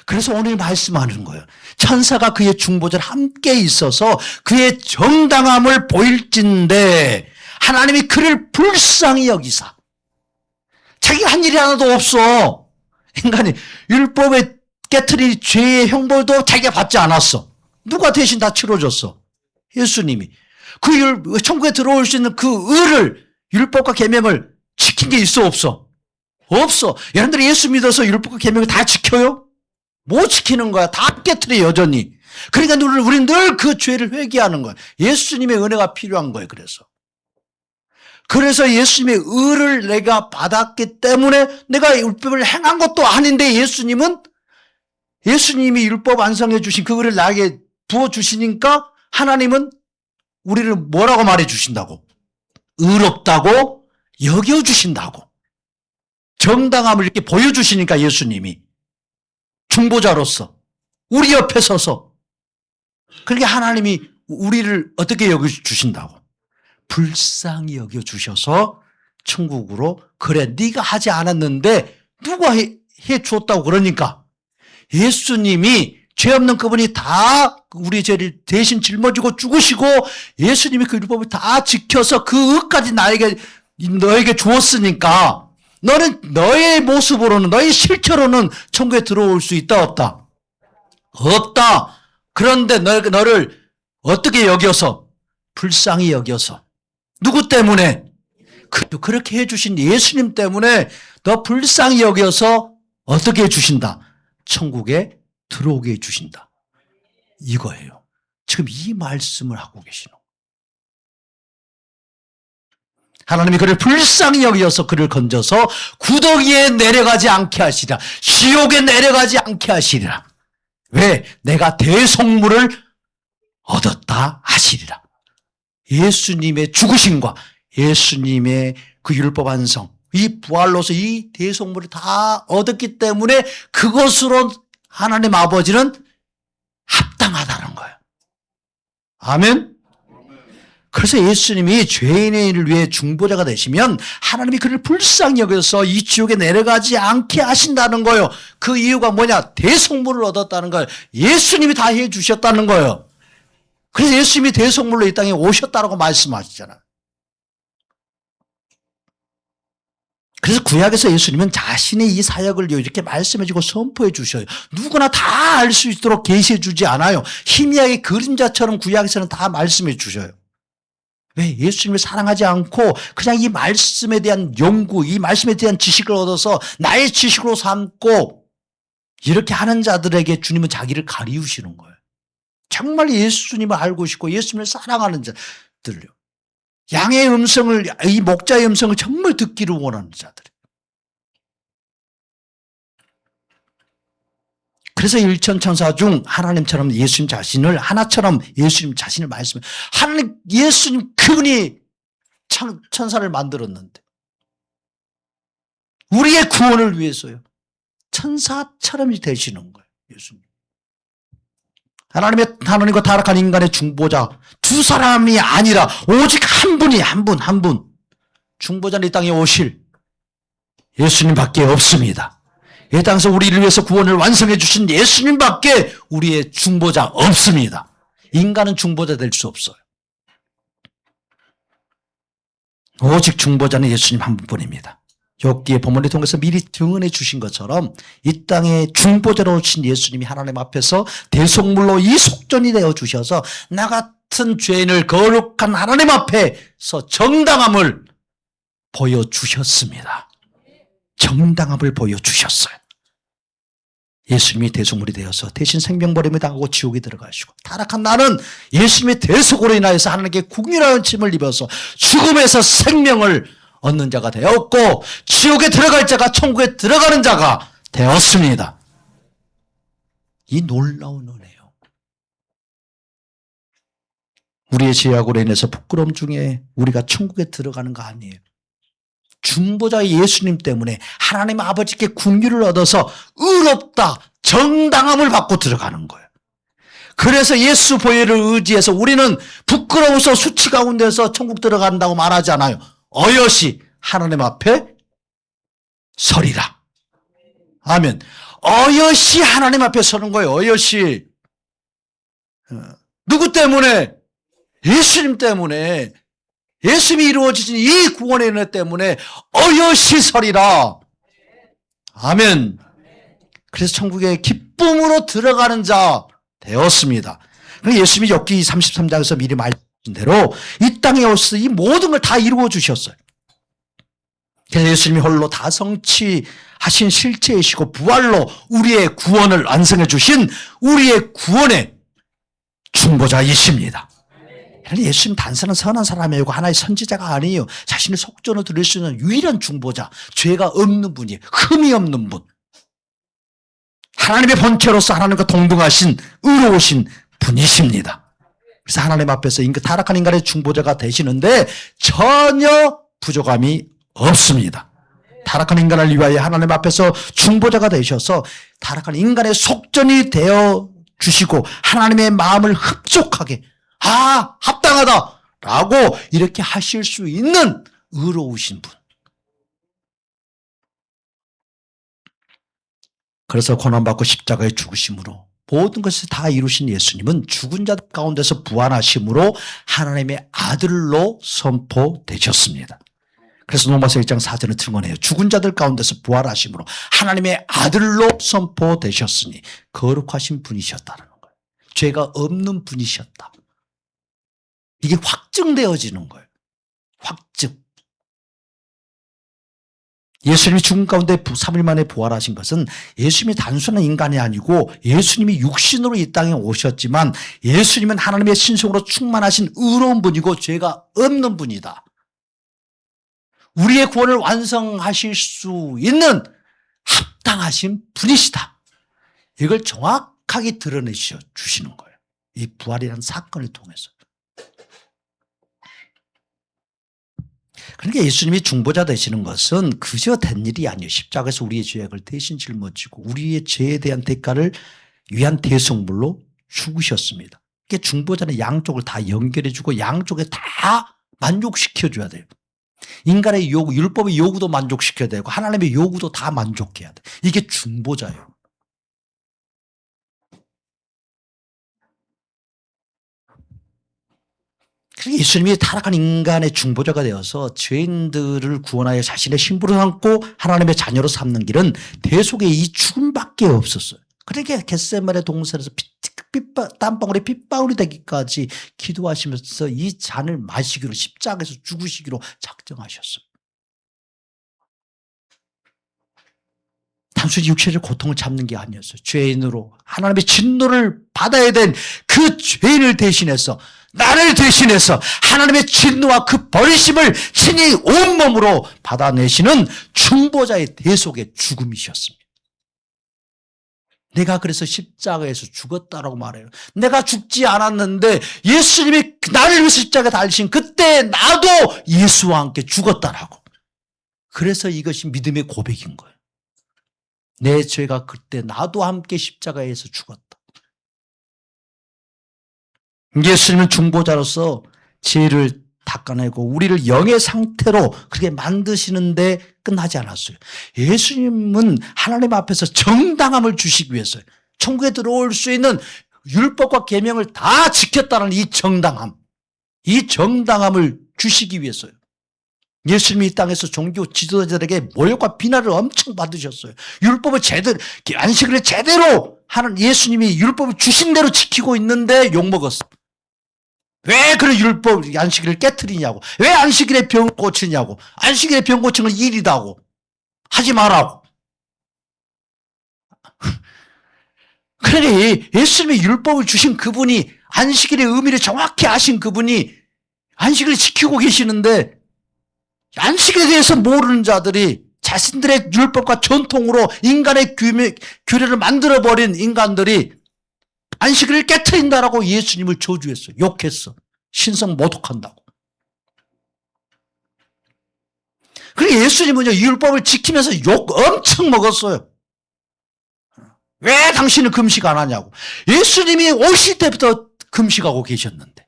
그래서 오늘 말씀하는 거예요. 천사가 그의 중보자를 함께 있어서 그의 정당함을 보일진대 하나님이 그를 불쌍히 여기사. 자기가 한 일이 하나도 없어. 인간이 율법에 깨트린 죄의 형벌도 자기가 받지 않았어. 누가 대신 다 치러줬어? 예수님이. 그 천국에 들어올 수 있는 그 의를, 율법과 계명을 지킨 게 있어 없어? 없어. 여러분들이 예수 믿어서 율법과 계명을 다 지켜요? 못 지키는 거야. 다 깨트려 여전히. 그러니까 우리는 늘 그 죄를 회개하는 거야. 예수님의 은혜가 필요한 거예요. 그래서 예수님의 의를 내가 받았기 때문에 내가 율법을 행한 것도 아닌데 예수님이 율법 완성해 주신 그 의를 나에게 부어주시니까 하나님은 우리를 뭐라고 말해 주신다고? 의롭다고 여겨주신다고. 정당함을 이렇게 보여주시니까 예수님이 중보자로서 우리 옆에 서서. 그러니까 하나님이 우리를 어떻게 여겨주신다고? 불쌍히 여겨주셔서 천국으로, 그래 네가 하지 않았는데 누가 해주었다고. 그러니까 예수님이 죄 없는 그분이 다 우리 죄를 대신 짊어지고 죽으시고 예수님이 그 율법을 다 지켜서 그 의까지 너에게 주었으니까 너는 너의 모습으로는, 너의 실체로는 천국에 들어올 수 있다 없다? 없다. 그런데 너를 어떻게 여겨서? 불쌍히 여겨서. 누구 때문에? 그렇게 해주신 예수님 때문에 너 불쌍히 여겨서 어떻게 해주신다? 천국에 들어오게 해주신다. 이거예요. 지금 이 말씀을 하고 계시는 거예요. 하나님이 그를 불쌍히 여겨서 그를 건져서 구더기에 내려가지 않게 하시리라. 지옥에 내려가지 않게 하시리라. 왜? 내가 대속물을 얻었다 하시리라. 예수님의 죽으심과 예수님의 그 율법 완성, 이 부활로서 이 대속물을 다 얻었기 때문에 그것으로 하나님 아버지는 합당하다는 거예요. 아멘? 그래서 예수님이 죄인의 일을 위해 중보자가 되시면 하나님이 그를 불쌍히 여겨서 이 지옥에 내려가지 않게 하신다는 거예요. 그 이유가 뭐냐? 대속물을 얻었다는 거예요. 예수님이 다 해주셨다는 거예요. 그래서 예수님이 대속물로 이 땅에 오셨다고 말씀하시잖아요. 그래서 구약에서 예수님은 자신의 이 사역을 이렇게 말씀해주고 선포해 주셔요. 누구나 다 알 수 있도록 계시해 주지 않아요. 희미하게 그림자처럼 구약에서는 다 말씀해 주셔요. 왜? 예수님을 사랑하지 않고 그냥 이 말씀에 대한 연구, 이 말씀에 대한 지식을 얻어서 나의 지식으로 삼고 이렇게 하는 자들에게 주님은 자기를 가리우시는 거예요. 정말 예수님을 알고 싶고 예수님을 사랑하는 자들요. 양의 음성을, 이 목자의 음성을 정말 듣기를 원하는 자들. 그래서 일천천사 중 하나님처럼 예수님 자신을, 하나처럼 예수님 자신을 말씀해. 하나님, 예수님 그분이 천사를 만들었는데 우리의 구원을 위해서요. 천사처럼 되시는 거예요. 예수님. 하나님과 타락한 인간의 중보자 두 사람이 아니라 오직 한 분이 한 분. 중보자는 이 땅에 오실 예수님밖에 없습니다. 이 땅에서 우리를 위해서 구원을 완성해 주신 예수님밖에 우리의 중보자 없습니다. 인간은 중보자 될 수 없어요. 오직 중보자는 예수님 한 분뿐입니다. 욥기의 본문을 통해서 미리 증언해 주신 것처럼 이 땅에 중보자로 오신 예수님이 하나님 앞에서 대속물로 이 속전이 되어 주셔서 나 같은 죄인을 거룩한 하나님 앞에서 정당함을 보여주셨습니다. 정당함을 보여주셨어요. 예수님이 대속물이 되어서 대신 생명버림을 당하고 지옥에 들어가시고 타락한 나는 예수님의 대속으로 인하여서 하나님께 국률하는 침을 입어서 죽음에서 생명을 얻는 자가 되었고 지옥에 들어갈 자가 천국에 들어가는 자가 되었습니다. 이 놀라운 은혜요. 우리의 죄악으로 인해서 부끄러움 중에 우리가 천국에 들어가는 거 아니에요. 중보자 예수님 때문에 하나님 아버지께 국률을 얻어서 의롭다, 정당함을 받고 들어가는 거예요. 그래서 예수 보혈을 의지해서 우리는 부끄러워서 수치 가운데서 천국 들어간다고 말하지 않아요. 어여시 하나님 앞에 서리라. 아멘. 어여시 하나님 앞에 서는 거예요. 어여시. 누구 때문에? 예수님 때문에. 예수님이 이루어지신 이 구원의 은혜 때문에 어여시 서리라. 아멘. 그래서 천국에 기쁨으로 들어가는 자 되었습니다. 예수님이 욥기 33장에서 미리 말씀하신 대로 이 땅에 오셔서 이 모든 걸 다 이루어 주셨어요. 그래서 예수님이 홀로 다 성취하신 실체이시고 부활로 우리의 구원을 완성해 주신 우리의 구원의 중보자이십니다. 예수님 단순한 선한 사람이 아니고 하나의 선지자가 아니에요. 자신의 속전을 드릴 수 있는 유일한 중보자, 죄가 없는 분이에요. 흠이 없는 분. 하나님의 본체로서 하나님과 동등하신 의로우신 분이십니다. 그래서 하나님 앞에서 타락한 인간의 중보자가 되시는데 전혀 부족함이 없습니다. 타락한 인간을 위하여 하나님 앞에서 중보자가 되셔서 타락한 인간의 속전이 되어 주시고 하나님의 마음을 흡족하게 합당하다 라고 이렇게 하실 수 있는 의로우신 분. 그래서 고난받고 십자가에 죽으심으로 모든 것을 다 이루신 예수님은 죽은 자 가운데서 부활하심으로 하나님의 아들로 선포되셨습니다. 그래서 로마서 1장 4절을 증언해요. 죽은 자들 가운데서 부활하심으로 하나님의 아들로 선포되셨으니 거룩하신 분이셨다는 거예요. 죄가 없는 분이셨다. 이게 확증되어지는 거예요. 확증. 예수님이 죽은 가운데 3일 만에 부활하신 것은 예수님이 단순한 인간이 아니고 예수님이 육신으로 이 땅에 오셨지만 예수님은 하나님의 신성으로 충만하신 의로운 분이고 죄가 없는 분이다. 우리의 구원을 완성하실 수 있는 합당하신 분이시다. 이걸 정확히 명확하게 드러내셔 주시는 거예요. 이 부활이라는 사건을 통해서. 그러니까 예수님이 중보자 되시는 것은 그저 된 일이 아니에요. 십자가에서 우리의 죄악을 대신 짊어지고 우리의 죄에 대한 대가를 위한 대속물로 죽으셨습니다. 그러니까 중보자는 양쪽을 다 연결해주고 양쪽에 다 만족시켜줘야 돼요. 인간의 요구, 율법의 요구도 만족시켜야 되고 하나님의 요구도 다 만족해야 돼. 이게 중보자예요. 그러니까 예수님이 타락한 인간의 중보자가 되어서 죄인들을 구원하여 자신의 신부로 삼고 하나님의 자녀로 삼는 길은 대속의 이 죽음밖에 없었어요. 그러니까 겟세마네 동산에서 땀방울에 핏방울이 되기까지 기도하시면서 이 잔을 마시기로 십자가에서 죽으시기로 작정하셨어요. 단순히 육체적 고통을 참는 게 아니었어요. 죄인으로 하나님의 진노를 받아야 된 그 죄인을 대신해서 나를 대신해서 하나님의 진노와 그 버리심을 친히 온몸으로 받아내시는 중보자의 대속의 죽음이셨습니다. 내가 그래서 십자가에서 죽었다라고 말해요. 내가 죽지 않았는데 예수님이 나를 위해서 십자가에 달리신 그때 나도 예수와 함께 죽었다라고. 그래서 이것이 믿음의 고백인 거예요. 내 죄가 그때 나도 함께 십자가에서 죽었다. 예수님은 중보자로서 죄를 닦아내고 우리를 영의 상태로 그렇게 만드시는데 끝나지 않았어요. 예수님은 하나님 앞에서 정당함을 주시기 위해서요. 천국에 들어올 수 있는 율법과 계명을 다 지켰다는 이 정당함을 주시기 위해서요. 예수님이 이 땅에서 종교 지도자들에게 모욕과 비난을 엄청 받으셨어요. 율법을 제대로, 안식일을 제대로 하는 예수님이 율법을 주신 대로 지키고 있는데 욕먹었어요. 왜 그런 율법, 안식일을 깨트리냐고. 왜 안식일에 병 고치냐고. 안식일에 병 고치는 건 일이다고. 하지 말라고. 그러니 예수님이 율법을 주신 그분이 안식일의 의미를 정확히 아신 그분이 안식일을 지키고 계시는데 안식에 대해서 모르는 자들이 자신들의 율법과 전통으로 인간의 규례를 만들어버린 인간들이 안식일을 깨트린다라고 예수님을 저주했어. 욕했어. 신성 모독한다고. 그리고 예수님은요, 이 율법을 지키면서 욕 엄청 먹었어요. 왜 당신은 금식 안 하냐고. 예수님이 오실 때부터 금식하고 계셨는데.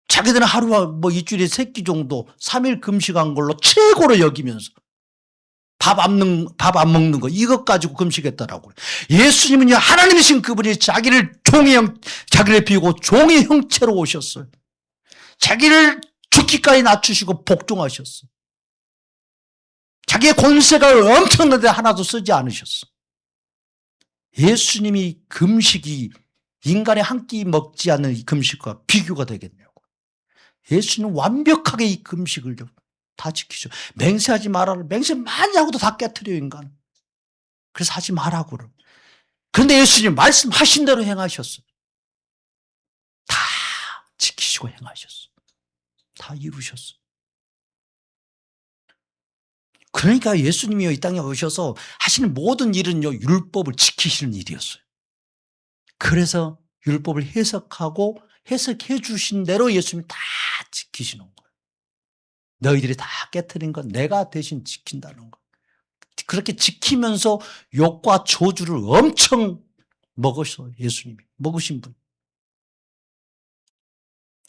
자기들은 하루와 일주일에 3끼 정도 3일 금식한 걸로 최고로 여기면서 밥 안 먹는 거 이것 가지고 금식했다라고. 예수님은요, 하나님이신 그분이 자기를 비우고 종의 형체로 오셨어요. 자기를 죽기까지 낮추시고 복종하셨어. 자기의 권세가 엄청난데 하나도 쓰지 않으셨어. 예수님이 금식이 인간의 한 끼 먹지 않는 이 금식과 비교가 되겠냐고. 예수님은 완벽하게 이 금식을 다 지키죠. 맹세하지 말아라. 맹세 많이 하고도 다 깨트려요, 인간. 그래서 하지 말라고. 그런데 예수님 말씀하신 대로 행하셨어요. 다 지키시고 행하셨어요. 다 이루셨어요. 그러니까 예수님이 이 땅에 오셔서 하시는 모든 일은요, 율법을 지키시는 일이었어요. 그래서 율법을 해석해 주신 대로 예수님이 다 지키시는 거예요. 너희들이 다 깨트린 건 내가 대신 지킨다는 거. 그렇게 지키면서 욕과 저주를 엄청 먹으셔. 예수님이 먹으신 분.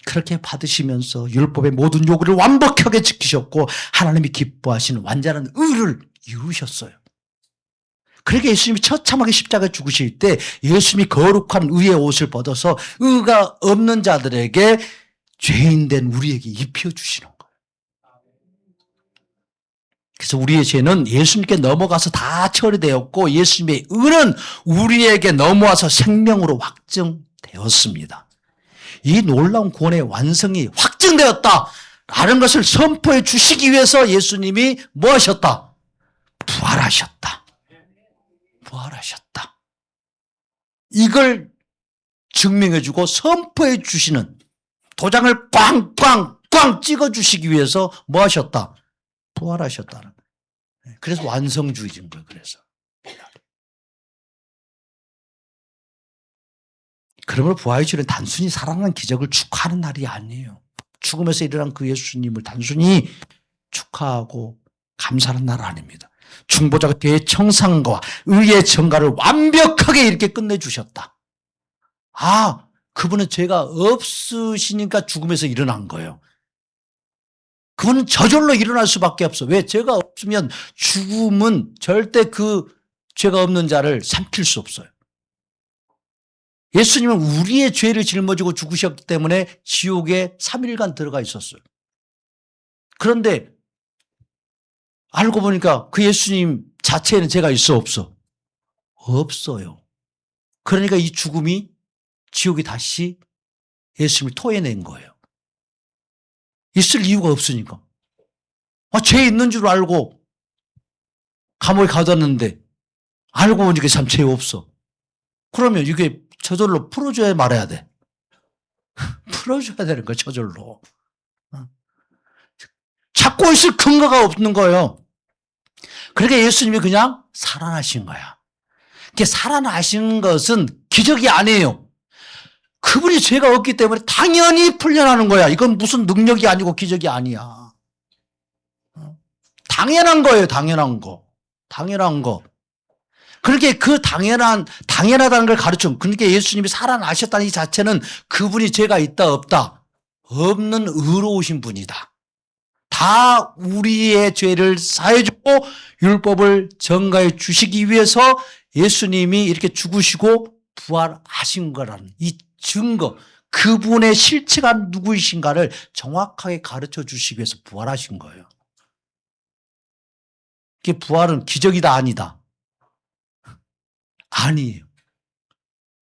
그렇게 받으시면서 율법의 모든 요구를 완벽하게 지키셨고 하나님이 기뻐하시는 완전한 의를 이루셨어요. 그러니까 예수님이 처참하게 십자가에 죽으실 때 예수님이 거룩한 의의 옷을 벗어서 의가 없는 자들에게 죄인된 우리에게 입혀주시는 거예요. 그래서 우리의 죄는 예수님께 넘어가서 다 처리되었고 예수님의 의는 우리에게 넘어와서 생명으로 확정되었습니다. 이 놀라운 구원의 완성이 확증되었다 라는 것을 선포해 주시기 위해서 예수님이 뭐 하셨다? 부활하셨다. 부활하셨다. 이걸 증명해 주고 선포해 주시는 도장을 꽝꽝꽝 찍어 주시기 위해서 뭐 하셨다? 부활하셨다는 거예요. 그래서 완성주의인 거예요. 그래서 그러므로 부활의 주일은 단순히 살아난 기적을 축하하는 날이 아니에요. 죽음에서 일어난 그 예수님을 단순히 축하하고 감사하는 날 아닙니다. 중보자가 대청산과 의의 전가를 완벽하게 이렇게 끝내주셨다. 아, 그분은 죄가 없으시니까 죽음에서 일어난 거예요. 그분은 저절로 일어날 수밖에 없어. 왜? 죄가 없으면 죽음은 절대 그 죄가 없는 자를 삼킬 수 없어요. 예수님은 우리의 죄를 짊어지고 죽으셨기 때문에 지옥에 3일간 들어가 있었어요. 그런데 알고 보니까 그 예수님 자체에는 죄가 있어 없어? 없어요. 그러니까 이 죽음이 지옥이 다시 예수님을 토해낸 거예요. 있을 이유가 없으니까. 죄 있는 줄 알고 감옥에 가뒀는데 알고 보니까 참 죄 없어. 그러면 이게 저절로 풀어줘야 말아야 돼. 풀어줘야 되는 거야, 저절로. 찾고 있을 근거가 없는 거예요. 그러니까 예수님이 그냥 살아나신 거야. 이게 살아나신 것은 기적이 아니에요. 그분이 죄가 없기 때문에 당연히 풀려나는 거야. 이건 무슨 능력이 아니고 기적이 아니야. 당연한 거예요, 당연한 거. 당연한 거. 그렇게 그 당연하다는 걸 가르쳐. 그러니까 예수님이 살아나셨다는 이 자체는 그분이 죄가 있다, 없다. 없는 의로우신 분이다. 다 우리의 죄를 사해주고 율법을 전가해 주시기 위해서 예수님이 이렇게 죽으시고 부활하신 거라는 이 증거, 그분의 실체가 누구이신가를 정확하게 가르쳐 주시기 위해서 부활하신 거예요. 이게 부활은 기적이다, 아니다? 아니에요.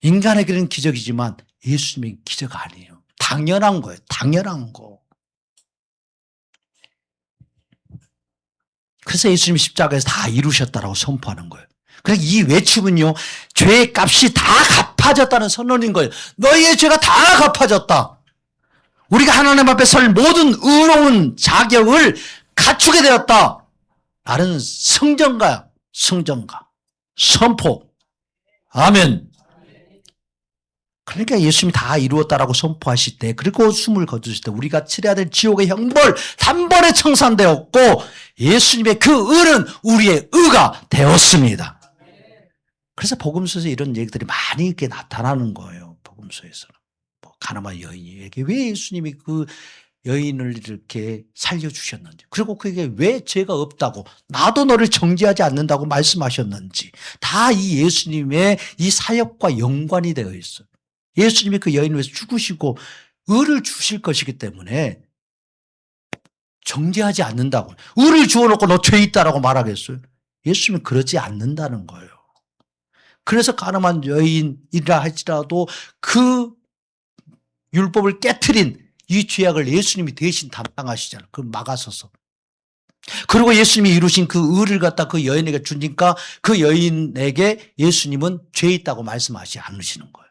인간에게는 기적이지만 예수님은 기적 아니에요. 당연한 거예요. 당연한 거. 그래서 예수님이 십자가에서 다 이루셨다라고 선포하는 거예요. 그러니까 이 외침은요, 죄의 값이 다 갚아졌다는 선언인 거예요. 너희의 죄가 다 갚아졌다. 우리가 하나님 앞에 설 모든 의로운 자격을 갖추게 되었다. 라는 성전가야, 성전가. 선포. 아멘. 그러니까 예수님이 다 이루었다라고 선포하실 때, 그리고 숨을 거두실 때 우리가 치러야 될 지옥의 형벌 단번에 청산되었고 예수님의 그 의는 우리의 의가 되었습니다. 그래서 복음서에서 이런 얘기들이 많이 이렇게 나타나는 거예요. 복음서에서는. 가늠한 여인에게 왜 예수님이 그 여인을 이렇게 살려주셨는지, 그리고 그게 왜 죄가 없다고, 나도 너를 정죄하지 않는다고 말씀하셨는지, 다 이 예수님의 이 사역과 연관이 되어 있어요. 예수님이 그 여인을 위해서 죽으시고 의를 주실 것이기 때문에 정죄하지 않는다고. 의를 주어놓고 너 죄 있다라고 말하겠어요? 예수님은 그러지 않는다는 거예요. 그래서 가늠한 여인이라 할지라도 그 율법을 깨트린 이 죄악을 예수님이 대신 담당하시잖아요. 그걸 막아서서. 그리고 예수님이 이루신 그 의를 갖다 그 여인에게 주니까 그 여인에게 예수님은 죄 있다고 말씀하지 않으시는 거예요.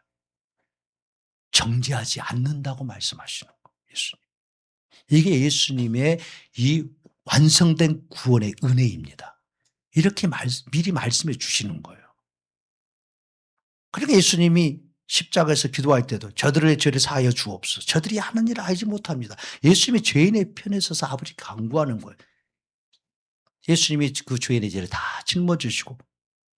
정죄하지 않는다고 말씀하시는 거예요. 예수님. 이게 예수님의 이 완성된 구원의 은혜입니다. 이렇게 미리 말씀해 주시는 거예요. 그러니까 예수님이 십자가에서 기도할 때도 저들의 죄를 사하여 주옵소서. 저들이 하는 일을 알지 못합니다. 예수님이 죄인의 편에 서서 아버지 간구하는 거예요. 예수님이 그 죄인의 죄를 다 짊어지시고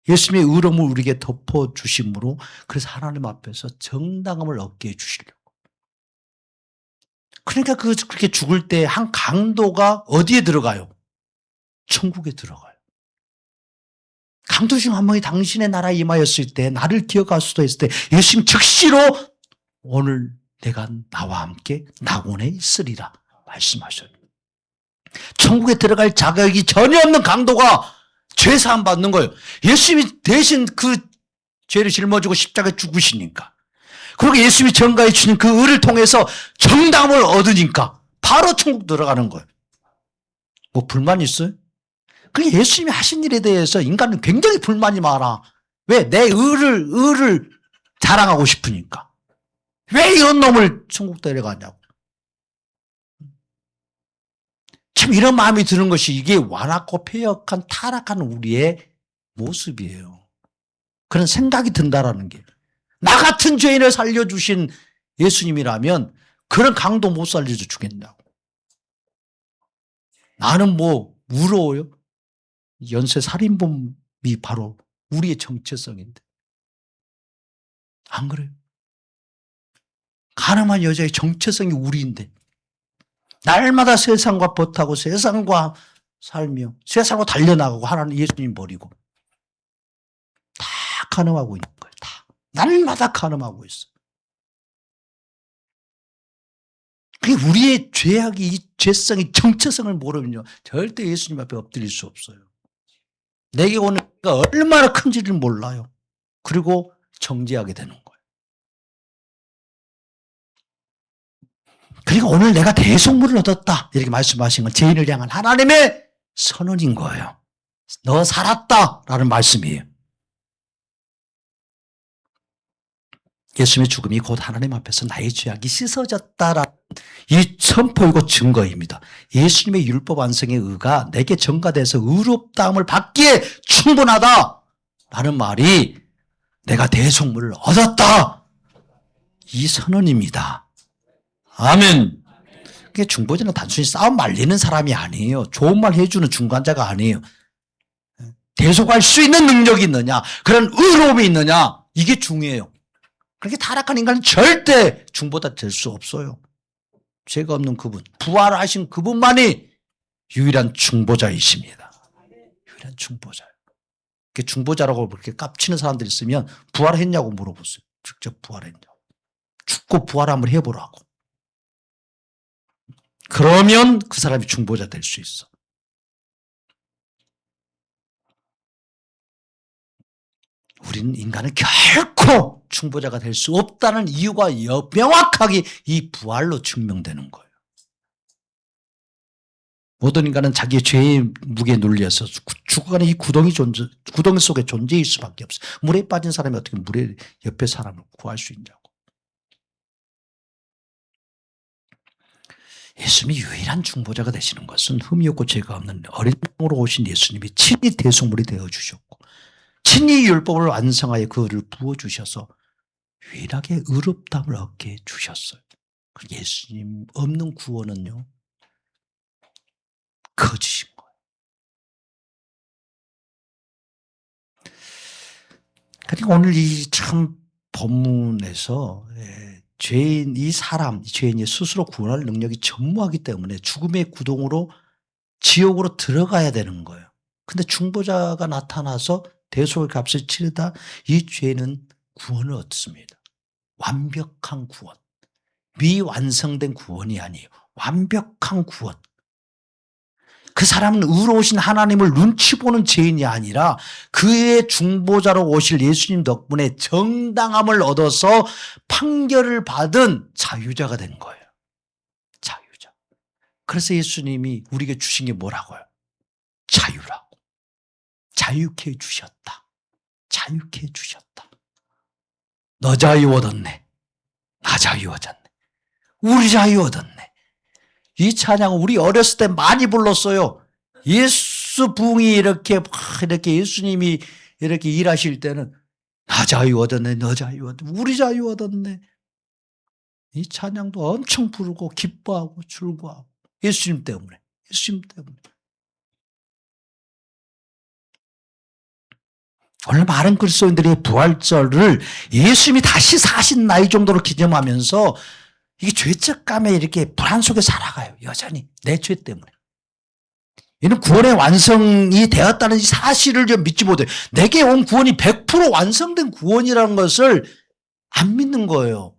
예수님의 의로움을 우리에게 덮어주심으로, 그래서 하나님 앞에서 정당함을 얻게 해주시려고. 그러니까 그렇게 죽을 때 한 강도가 어디에 들어가요? 천국에 들어가요. 강도 중 한 명이 당신의 나라에 임하였을 때, 나를 기억할 수도 있을 때 예수님 즉시로 오늘 내가 나와 함께 낙원에 있으리라 말씀하셨어요. 천국에 들어갈 자격이 전혀 없는 강도가 죄사함 받는 거예요. 예수님이 대신 그 죄를 짊어지고 십자가에 죽으시니까. 그리고 예수님이 전가해 주신 그 의를 통해서 정당함을 얻으니까 바로 천국 들어가는 거예요. 뭐 불만 있어요? 그러니까 예수님이 하신 일에 대해서 인간은 굉장히 불만이 많아. 왜? 내 의를 자랑하고 싶으니까. 왜 이런 놈을 천국 데려가냐고. 참 이런 마음이 드는 것이 이게 완악고 패역한 타락한 우리의 모습이에요. 그런 생각이 든다라는 게. 나 같은 죄인을 살려주신 예수님이라면 그런 강도 못 살려줘 주겠냐고. 나는 뭐 부러워요? 연쇄 살인범이 바로 우리의 정체성인데. 안 그래요? 가늠한 여자의 정체성이 우리인데 날마다 세상과 버타고 세상과 살며 세상과 달려나가고 하나님 예수님 버리고 다 가늠하고 있는 거예요. 다. 날마다 가늠하고 있어. 그게 우리의 죄악이 이 죄성이 정체성을 모르면요 절대 예수님 앞에 엎드릴 수 없어요. 내게 오는 가 얼마나 큰지를 몰라요. 그리고 정죄하게 되는 거예요. 그리고 오늘 내가 대속물을 얻었다 이렇게 말씀하신 건 죄인을 향한 하나님의 선언인 거예요. 너 살았다라는 말씀이에요. 예수님의 죽음이 곧 하나님 앞에서 나의 죄악이 씻어졌다라는 이 선포이고 증거입니다. 예수님의 율법 완성의 의가 내게 전가돼서 의롭다함을 받기에 충분하다라는 말이 내가 대속물을 얻었다 이 선언입니다. 아멘. 그게 중보자는 단순히 싸움 말리는 사람이 아니에요. 좋은 말 해주는 중간자가 아니에요. 대속할 수 있는 능력이 있느냐, 그런 의로움이 있느냐, 이게 중요해요. 그렇게 타락한 인간은 절대 중보자 될 수 없어요. 죄가 없는 그분, 부활하신 그분만이 유일한 중보자이십니다. 유일한 중보자예요. 중보자라고 그렇게 깝치는 사람들이 있으면 부활했냐고 물어보세요. 직접 부활했냐고. 죽고 부활 한번 해보라고. 그러면 그 사람이 중보자 될 수 있어. 우리는 인간은 결코 중보자가 될 수 없다는 이유가 명확하게 이 부활로 증명되는 거예요. 모든 인간은 자기의 죄의 무게에 눌려서 죽어가는 이 구덩이 속에 존재일 수밖에 없어. 물에 빠진 사람이 어떻게 물에 옆에 사람을 구할 수 있냐고. 예수님이 유일한 중보자가 되시는 것은 흠이 없고 죄가 없는 어린 양으로 오신 예수님이 친히 대속물이 되어주셨고 친히 율법을 완성하여 그를 부어주셔서 유일하게 의롭다함을 얻게 해주셨어요. 예수님 없는 구원은요 거짓인 거예요. 그러니까 오늘 이 참 본문에서 죄인 이 사람 죄인이 스스로 구원할 능력이 전무하기 때문에 죽음의 구덩으로 지옥으로 들어가야 되는 거예요. 근데 중보자가 나타나서 대속의 값을 치르다 이 죄인은 구원을 얻습니다. 완벽한 구원. 미완성된 구원이 아니에요. 완벽한 구원. 그 사람은 의로우신 하나님을 눈치 보는 죄인이 아니라 그의 중보자로 오실 예수님 덕분에 정당함을 얻어서 판결을 받은 자유자가 된 거예요. 자유자. 그래서 예수님이 우리에게 주신 게 뭐라고요? 자유라고. 자유케 해주셨다. 자유케 해주셨다. 너 자유 얻었네. 나 자유 얻었네. 우리 자유 얻었네. 이 찬양은 우리 어렸을 때 많이 불렀어요. 예수 부흥이 이렇게 예수님이 이렇게 일하실 때는 나 자유 얻었네, 너 자유 얻었네, 우리 자유 얻었네. 이 찬양도 엄청 부르고 기뻐하고 즐거워하고 예수님 때문에, 예수님 때문에. 오늘 많은 그리스도인들이 부활절을 예수님이 다시 사신 나이 정도로 기념하면서 이게 죄책감에 이렇게 불안 속에 살아가요. 여전히 내 죄 때문에. 이는 구원의 완성이 되었다는 사실을 좀 믿지 못해요. 내게 온 구원이 100% 완성된 구원이라는 것을 안 믿는 거예요.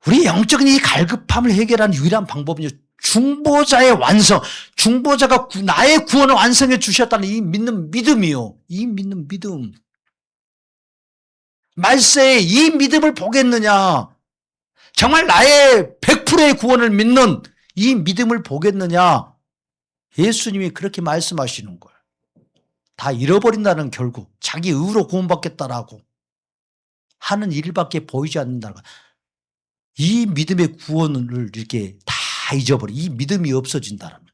우리 영적인 이 갈급함을 해결하는 유일한 방법은요. 중보자의 완성, 중보자가 나의 구원을 완성해 주셨다는 이 믿는 믿음이요. 이 믿는 믿음. 말세에 이 믿음을 보겠느냐? 정말 나의 100%의 구원을 믿는 이 믿음을 보겠느냐? 예수님이 그렇게 말씀하시는 거예요. 다 잃어버린다는 결국 자기 의로 구원받겠다라고 하는 일밖에 보이지 않는다는 거예요. 이 믿음의 구원을 이렇게 다 잊어버려. 이 믿음이 없어진다는 거예요.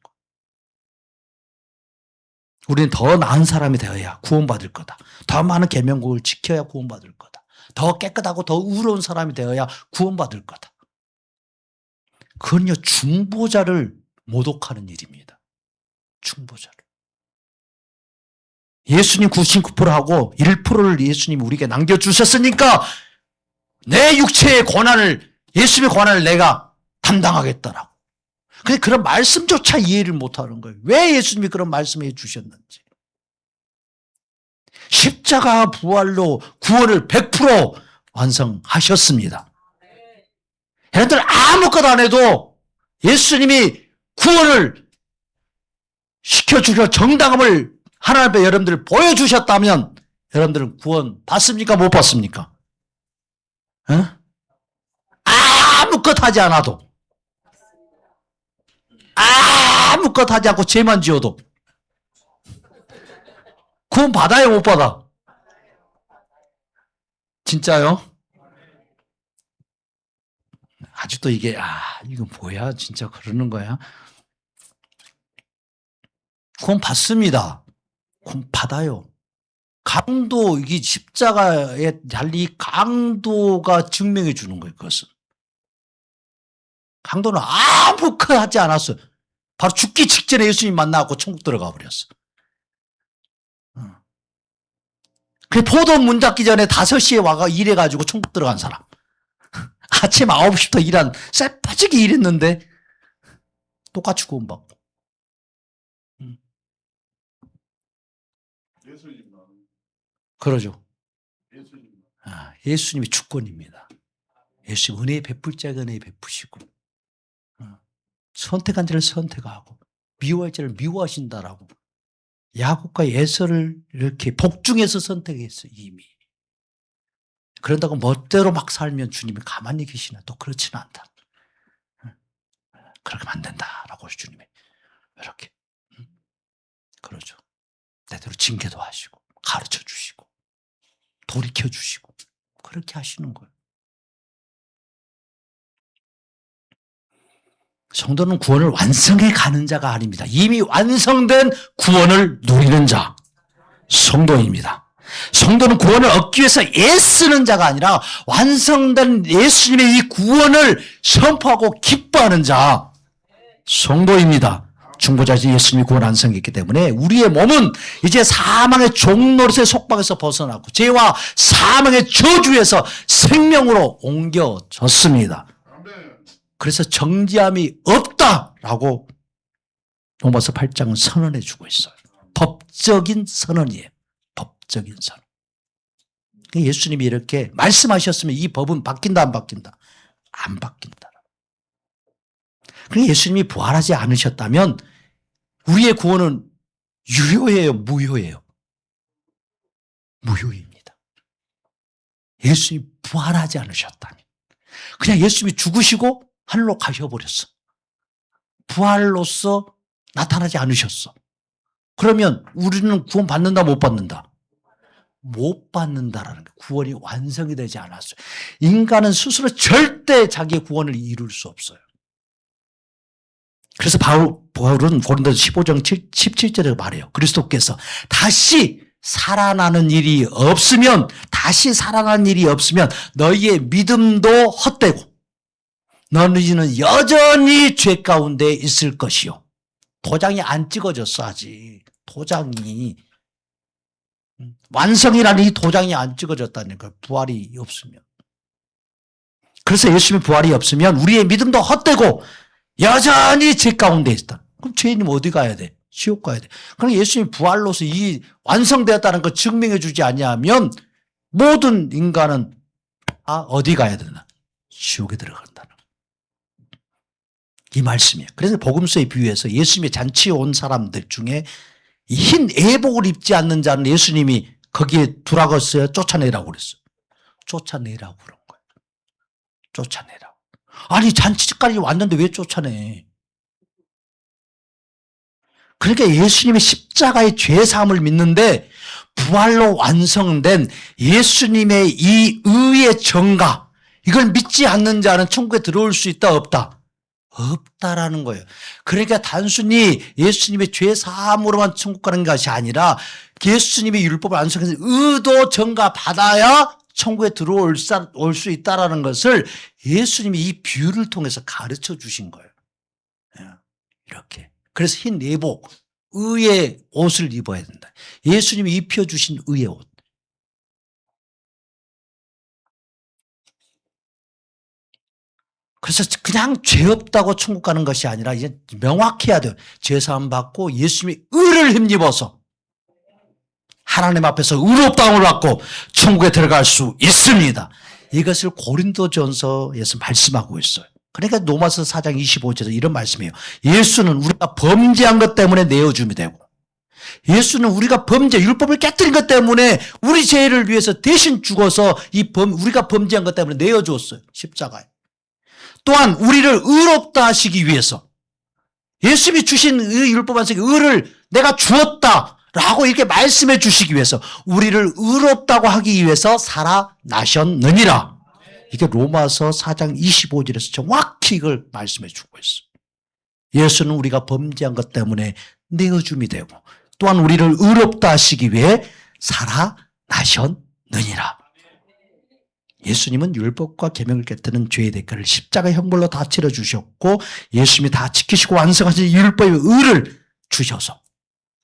우리는 더 나은 사람이 되어야 구원받을 거다. 더 많은 계명국을 지켜야 구원받을 거다. 더 깨끗하고 더 의로운 사람이 되어야 구원받을 거다. 그건요, 중보자를 모독하는 일입니다. 중보자를. 예수님 99%하고 1%를 예수님이 우리에게 남겨주셨으니까 내 육체의 고난을, 예수님의 고난을 내가 담당하겠다라고. 근데 그런 말씀조차 이해를 못하는 거예요. 왜 예수님이 그런 말씀을 해주셨는지. 십자가 부활로 구원을 100% 완성하셨습니다. 여러분들 아무것도 안 해도 예수님이 구원을 시켜주셔 정당함을 하나님 앞에 여러분들 보여주셨다면 여러분들은 구원 받습니까? 못 받습니까? 아무것 하지 않아도, 아무것 하지 않고 죄만 지어도 구원 받아요? 못 받아? 진짜요? 아직도 이게 이거 뭐야? 진짜 그러는 거야? 구원 받습니다. 구원 받아요. 강도, 이게 십자가에 달리 강도가 증명해 주는 거예요, 그것은. 강도는 아무것도 하지 않았어요. 바로 죽기 직전에 예수님 만나고 천국 들어가 버렸어. 그 포도 문 닫기 전에 5시에 와가 일해가지고 천국 들어간 사람. 아침 9시부터 일한, 쎄빠지게 일했는데 똑같이 구원받고. 그러죠. 예수님이 주권입니다. 예수님 은혜의 베풀 자가 은혜의 베푸시고, 선택한 자를 선택하고, 미워할 자를 미워하신다라고. 야곱과 에서를 이렇게 복중에서 선택했어요, 이미. 그런다고 멋대로 막 살면 주님이 가만히 계시나? 또 그렇지는 않다. 그렇게 하면 안 된다라고 주님이 이렇게. 그러죠. 때때로 징계도 하시고, 가르쳐 주시고, 돌이켜 주시고, 그렇게 하시는 거예요. 성도는 구원을 완성해 가는 자가 아닙니다. 이미 완성된 구원을 누리는 자, 성도입니다. 성도는 구원을 얻기 위해서 애쓰는 자가 아니라 완성된 예수님의 이 구원을 선포하고 기뻐하는 자, 성도입니다. 중보자이신 예수님이 구원 완성했기 때문에 우리의 몸은 이제 사망의 종노릇의 속박에서 벗어나고 죄와 사망의 저주에서 생명으로 옮겨졌습니다. 그래서 정죄함이 없다라고 로마서 8장은 선언해 주고 있어요. 법적인 선언이에요. 법적인 선언. 예수님이 이렇게 말씀하셨으면 이 법은 바뀐다 안 바뀐다? 안 바뀐다. 그러니까 예수님이 부활하지 않으셨다면 우리의 구원은 유효예요, 무효예요? 무효입니다. 예수님이 부활하지 않으셨다면 그냥 예수님이 죽으시고 하늘로 가셔버렸어. 부활로서 나타나지 않으셨어. 그러면 우리는 구원 받는다 못 받는다? 못 받는다라는 게 구원이 완성이 되지 않았어요. 인간은 스스로 절대 자기의 구원을 이룰 수 없어요. 그래서 바울은 고린도서 15장 17절에 말해요. 그리스도께서 다시 살아나는 일이 없으면 너희의 믿음도 헛되고 너희는 여전히 죄 가운데 있을 것이요. 도장이 안 찍어졌어 아직. 도장이. 완성이라는 이 도장이 안 찍어졌다는 거예요. 부활이 없으면. 그래서 예수님의 부활이 없으면 우리의 믿음도 헛되고 여전히 죄 가운데 있다. 그럼 죄인은 어디 가야 돼? 지옥 가야 돼. 그럼 예수님이 부활로서 이 완성되었다는 걸 증명해 주지 않냐면 모든 인간은 어디 가야 되나? 지옥에 들어간다는 이 말씀이에요. 그래서 복음서에 비유해서 예수님의 잔치에 온 사람들 중에 흰 애복을 입지 않는 자는 예수님이 거기에 두라고 했어요? 쫓아내라고 그랬어요. 쫓아내라고 그런 거예요. 쫓아내라고. 아니 잔치까지 왔는데 왜 쫓아내? 그러니까 예수님의 십자가의 죄사함을 믿는데 부활로 완성된 예수님의 이 의의 정가, 이걸 믿지 않는 자는 천국에 들어올 수 있다 없다? 없다라는 거예요. 그러니까 단순히 예수님의 죄 사함으로만 천국 가는 것이 아니라 예수님의 율법을 완성해서 의도 전가 받아야 천국에 들어올 수 있다라는 것을 예수님이 이 비유를 통해서 가르쳐 주신 거예요. 이렇게. 그래서 흰 내복, 의의 옷을 입어야 된다. 예수님이 입혀주신 의의 옷. 그래서 그냥 죄 없다고 천국 가는 것이 아니라 이제 명확해야 돼요. 죄 사함 받고 예수님의 의를 힘입어서 하나님 앞에서 의롭다함을 받고 천국에 들어갈 수 있습니다. 이것을 고린도전서에서 말씀하고 있어요. 그러니까 로마서 4장 25절에서 이런 말씀이에요. 예수는 우리가 범죄한 것 때문에 내어줌이 되고, 예수는 우리가 율법을 깨뜨린 것 때문에 우리 죄를 위해서 대신 죽어서 우리가 범죄한 것 때문에 내어주었어요. 십자가에. 또한 우리를 의롭다 하시기 위해서 예수님이 주신 율법 안에서 의를 내가 주었다라고 이렇게 말씀해 주시기 위해서 우리를 의롭다고 하기 위해서 살아나셨느니라. 이게 로마서 4장 25절에서 정확히 이걸 말씀해 주고 있어요. 예수는 우리가 범죄한 것 때문에 내어줌이 되고 또한 우리를 의롭다 하시기 위해 살아나셨느니라. 예수님은 율법과 계명을 깨뜨리는 죄의 대가를 십자가 형벌로 다 치러주셨고 예수님이 다 지키시고 완성하신 율법의 의를 주셔서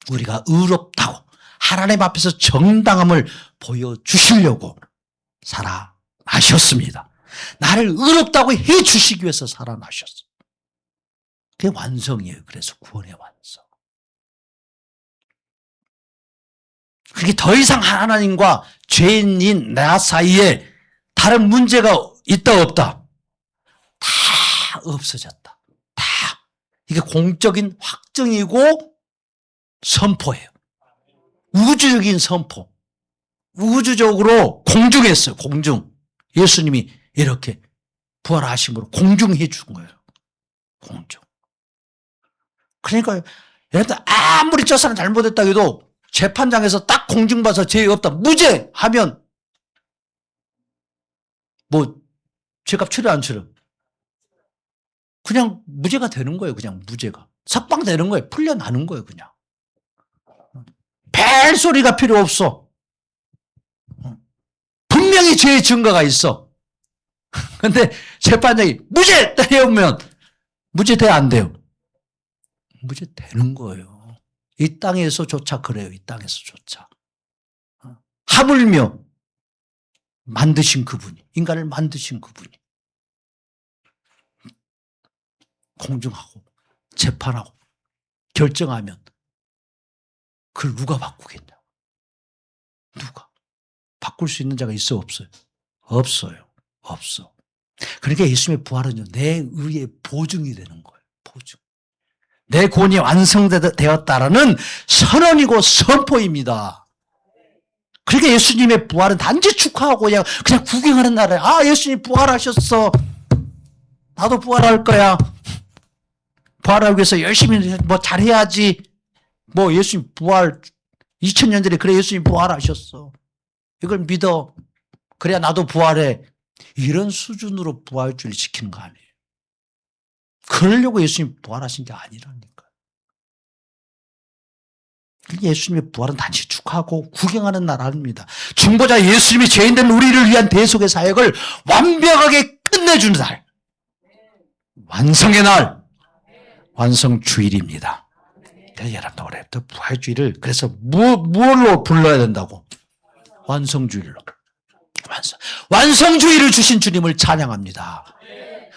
우리가 의롭다고 하나님 앞에서 정당함을 보여주시려고 살아나셨습니다. 나를 의롭다고 해주시기 위해서 살아나셨어요. 그게 완성이에요. 그래서 구원의 완성. 그게 더 이상 하나님과 죄인인 나 사이에 다른 문제가 있다 없다. 다 없어졌다. 다. 이게 공적인 확정이고 선포예요. 우주적인 선포. 우주적으로 공중했어요. 공중. 예수님이 이렇게 부활하심으로 공중해 준 거예요. 공중. 그러니까 여러분들 아무리 저 사람 잘못했다 해도 재판장에서 딱 공중 봐서 죄 없다. 무죄! 하면 뭐 죄값 치료 안 치료? 그냥 무죄가 되는 거예요. 그냥 무죄가. 석방되는 거예요. 풀려나는 거예요. 그냥. 벨소리가 필요 없어. 분명히 죄의 증거가 있어. 근데 재판장이 무죄! 해오면 무죄 돼 안 돼요? 무죄 되는 거예요. 이 땅에서조차 그래요. 이 땅에서조차. 하물며 만드신 그분이, 인간을 만드신 그분이 공정하고 재판하고 결정하면 그걸 누가 바꾸겠냐? 누가? 바꿀 수 있는 자가 있어 없어요? 없어요. 없어. 그러니까 예수님의 부활은 내 의의 보증이 되는 거예요. 보증. 내 구원이 완성되었다라는 선언이고 선포입니다. 그러니까 예수님의 부활은 단지 축하하고 그냥 구경하는 날에 예수님 부활하셨어. 나도 부활할 거야. 부활하기 위해서 열심히 뭐 잘해야지. 뭐 예수님 부활 2000년 전에 그래 예수님 부활하셨어. 이걸 믿어. 그래야 나도 부활해. 이런 수준으로 부활주의를 지키는 거 아니에요. 그러려고 예수님 부활하신 게 아니라니까. 예수님의 부활은 단지 축하하고 구경하는 날 아닙니다. 중보자 예수님이 죄인된 우리를 위한 대속의 사역을 완벽하게 끝내주는 날. 완성의 날. 완성주일입니다. 여러분들 올해부터 부활주일을 그래서 무엇로 불러야 된다고? 완성주일로. 완성주의를 주신 주님을 찬양합니다.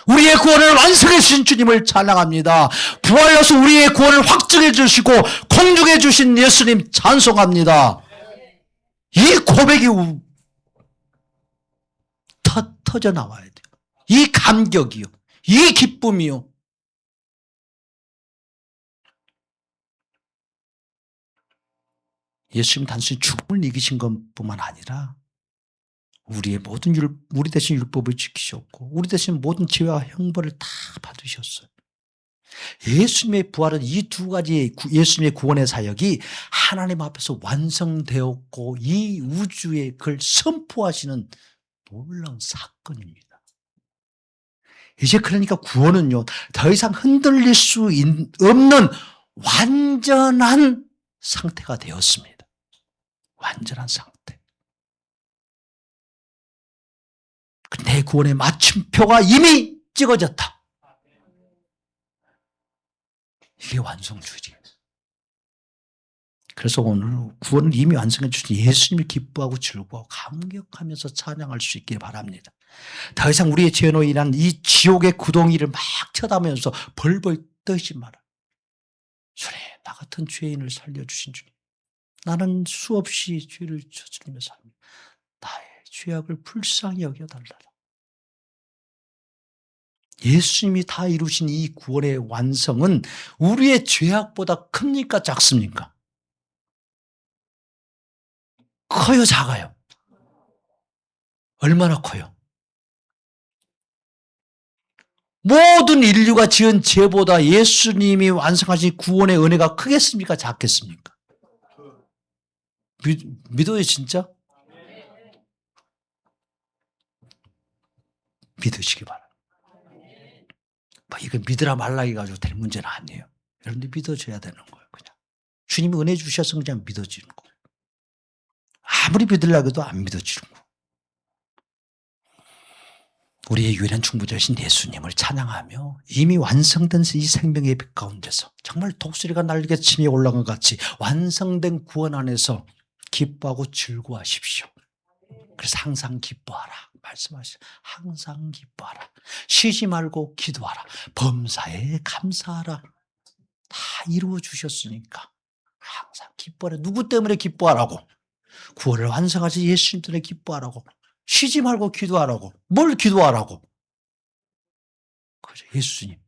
우리의 구원을 완성해 주신 주님을 찬양합니다. 부활로서 우리의 구원을 확증해 주시고 공중해 주신 예수님 찬송합니다. 이 고백이 터져 나와야 돼요. 이 감격이요. 이 기쁨이요. 예수님 단순히 죽음을 이기신 것뿐만 아니라 우리 대신 율법을 지키셨고 우리 대신 모든 죄와 형벌을 다 받으셨어요. 예수님의 부활은 이 두 가지 예수님의 구원의 사역이 하나님 앞에서 완성되었고 이 우주에 그걸 선포하시는 놀라운 사건입니다. 이제 그러니까 구원은요, 더 이상 흔들릴 수 없는 완전한 상태가 되었습니다. 완전한 상태. 내 구원의 마침표가 이미 찍어졌다. 이게 완성주의예요. 그래서 오늘 구원을 이미 완성해 주신 예수님을 기뻐하고 즐거워하고 감격하면서 찬양할 수 있기를 바랍니다. 더 이상 우리의 죄로 인한 이 지옥의 구덩이를 막 쳐다보면서 벌벌 떨지 마라. 주님, 나 같은 죄인을 살려주신 주님. 나는 수없이 죄를 저지르며 삽니다. 나의 죄악을 불쌍히 여겨달라. 예수님이 다 이루신 이 구원의 완성은 우리의 죄악보다 큽니까? 작습니까? 커요? 작아요? 얼마나 커요? 모든 인류가 지은 죄보다 예수님이 완성하신 구원의 은혜가 크겠습니까? 작겠습니까? 믿어요, 진짜? 믿으시기 바랍니다. 뭐 이거 믿으라 말라 해가지고 될 문제는 아니에요. 여러분들 믿어줘야 되는 거예요. 그냥 주님이 은혜 주셔서 그냥 믿어지는 거예요. 아무리 믿으려고 해도 안 믿어지는 거예요. 우리의 유일한 충분자신 예수님을 찬양하며 이미 완성된 이 생명의 빛 가운데서 정말 독수리가 날개 치며 올라간 것 같이 완성된 구원 안에서 기뻐하고 즐거워하십시오. 그래서 항상 기뻐하라 말씀하시죠. 항상 기뻐하라. 쉬지 말고 기도하라. 범사에 감사하라. 다 이루어 주셨으니까 항상 기뻐하라. 누구 때문에 기뻐하라고? 구원을 완성하신 예수님 때문에 기뻐하라고. 쉬지 말고 기도하라고. 뭘 기도하라고? 그죠. 예수님.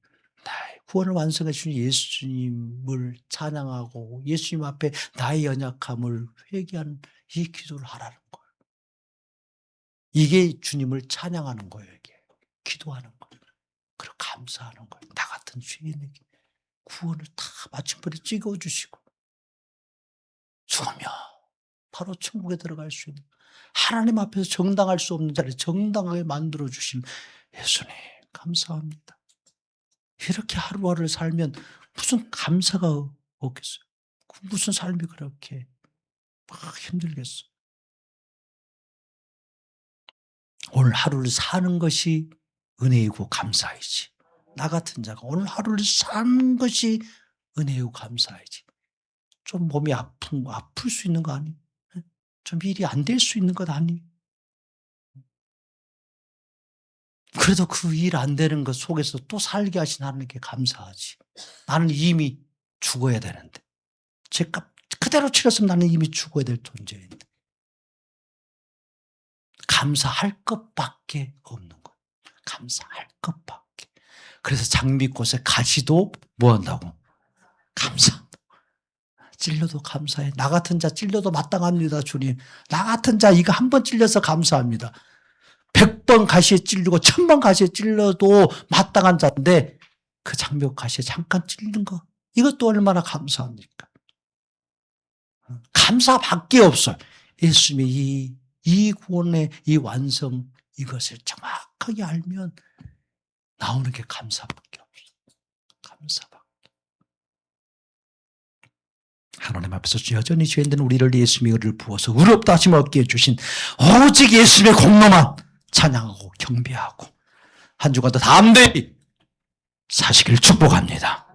나의 구원을 완성해 주신 예수님을 찬양하고 예수님 앞에 나의 연약함을 회개하는 이 기도를 하라는 거예요. 이게 주님을 찬양하는 거예요. 이게 기도하는 거예요. 그리고 감사하는 거예요. 나 같은 죄인에게 구원을 다 마침표를 찍어주시고 죽으며 바로 천국에 들어갈 수 있는 하나님 앞에서 정당할 수 없는 자를 정당하게 만들어주신 예수님 감사합니다. 이렇게 하루하루를 살면 무슨 감사가 없겠어요? 무슨 삶이 그렇게 힘들겠어요? 오늘 하루를 사는 것이 은혜이고 감사이지. 나 같은 자가 오늘 하루를 사는 것이 은혜이고 감사이지. 좀 몸이 아플 수 있는 거 아니? 좀 일이 안 될 수 있는 것 아니? 그래도 그 일 안 되는 것 속에서 또 살게 하신 하나님께 감사하지. 나는 이미 죽어야 되는데. 죄값 그대로 치렀으면 나는 이미 죽어야 될 존재인데. 감사할 것밖에 없는 거예요. 감사할 것밖에. 그래서 장미꽃에 가시도 뭐 한다고? 감사한다. 찔려도 감사해. 나 같은 자 찔려도 마땅합니다, 주님. 나 같은 자 이거 한 번 찔려서 감사합니다. 100번 가시에 찔리고 1000번 가시에 찔려도 마땅한 자인데 그 장미꽃 가시에 잠깐 찔린 거 이것도 얼마나 감사합니까? 감사밖에 없어요. 예수님의 이 구원의 이 완성 이것을 정확하게 알면 나오는 게 감사밖에 없어요. 감사밖에. 하나님 앞에서 여전히 죄인된 우리를 예수님의 의를 부어서 의롭다 하심 얻게 해주신 오직 예수님의 공로만 찬양하고 경배하고 한 주간도 담대히 사시기를 축복합니다.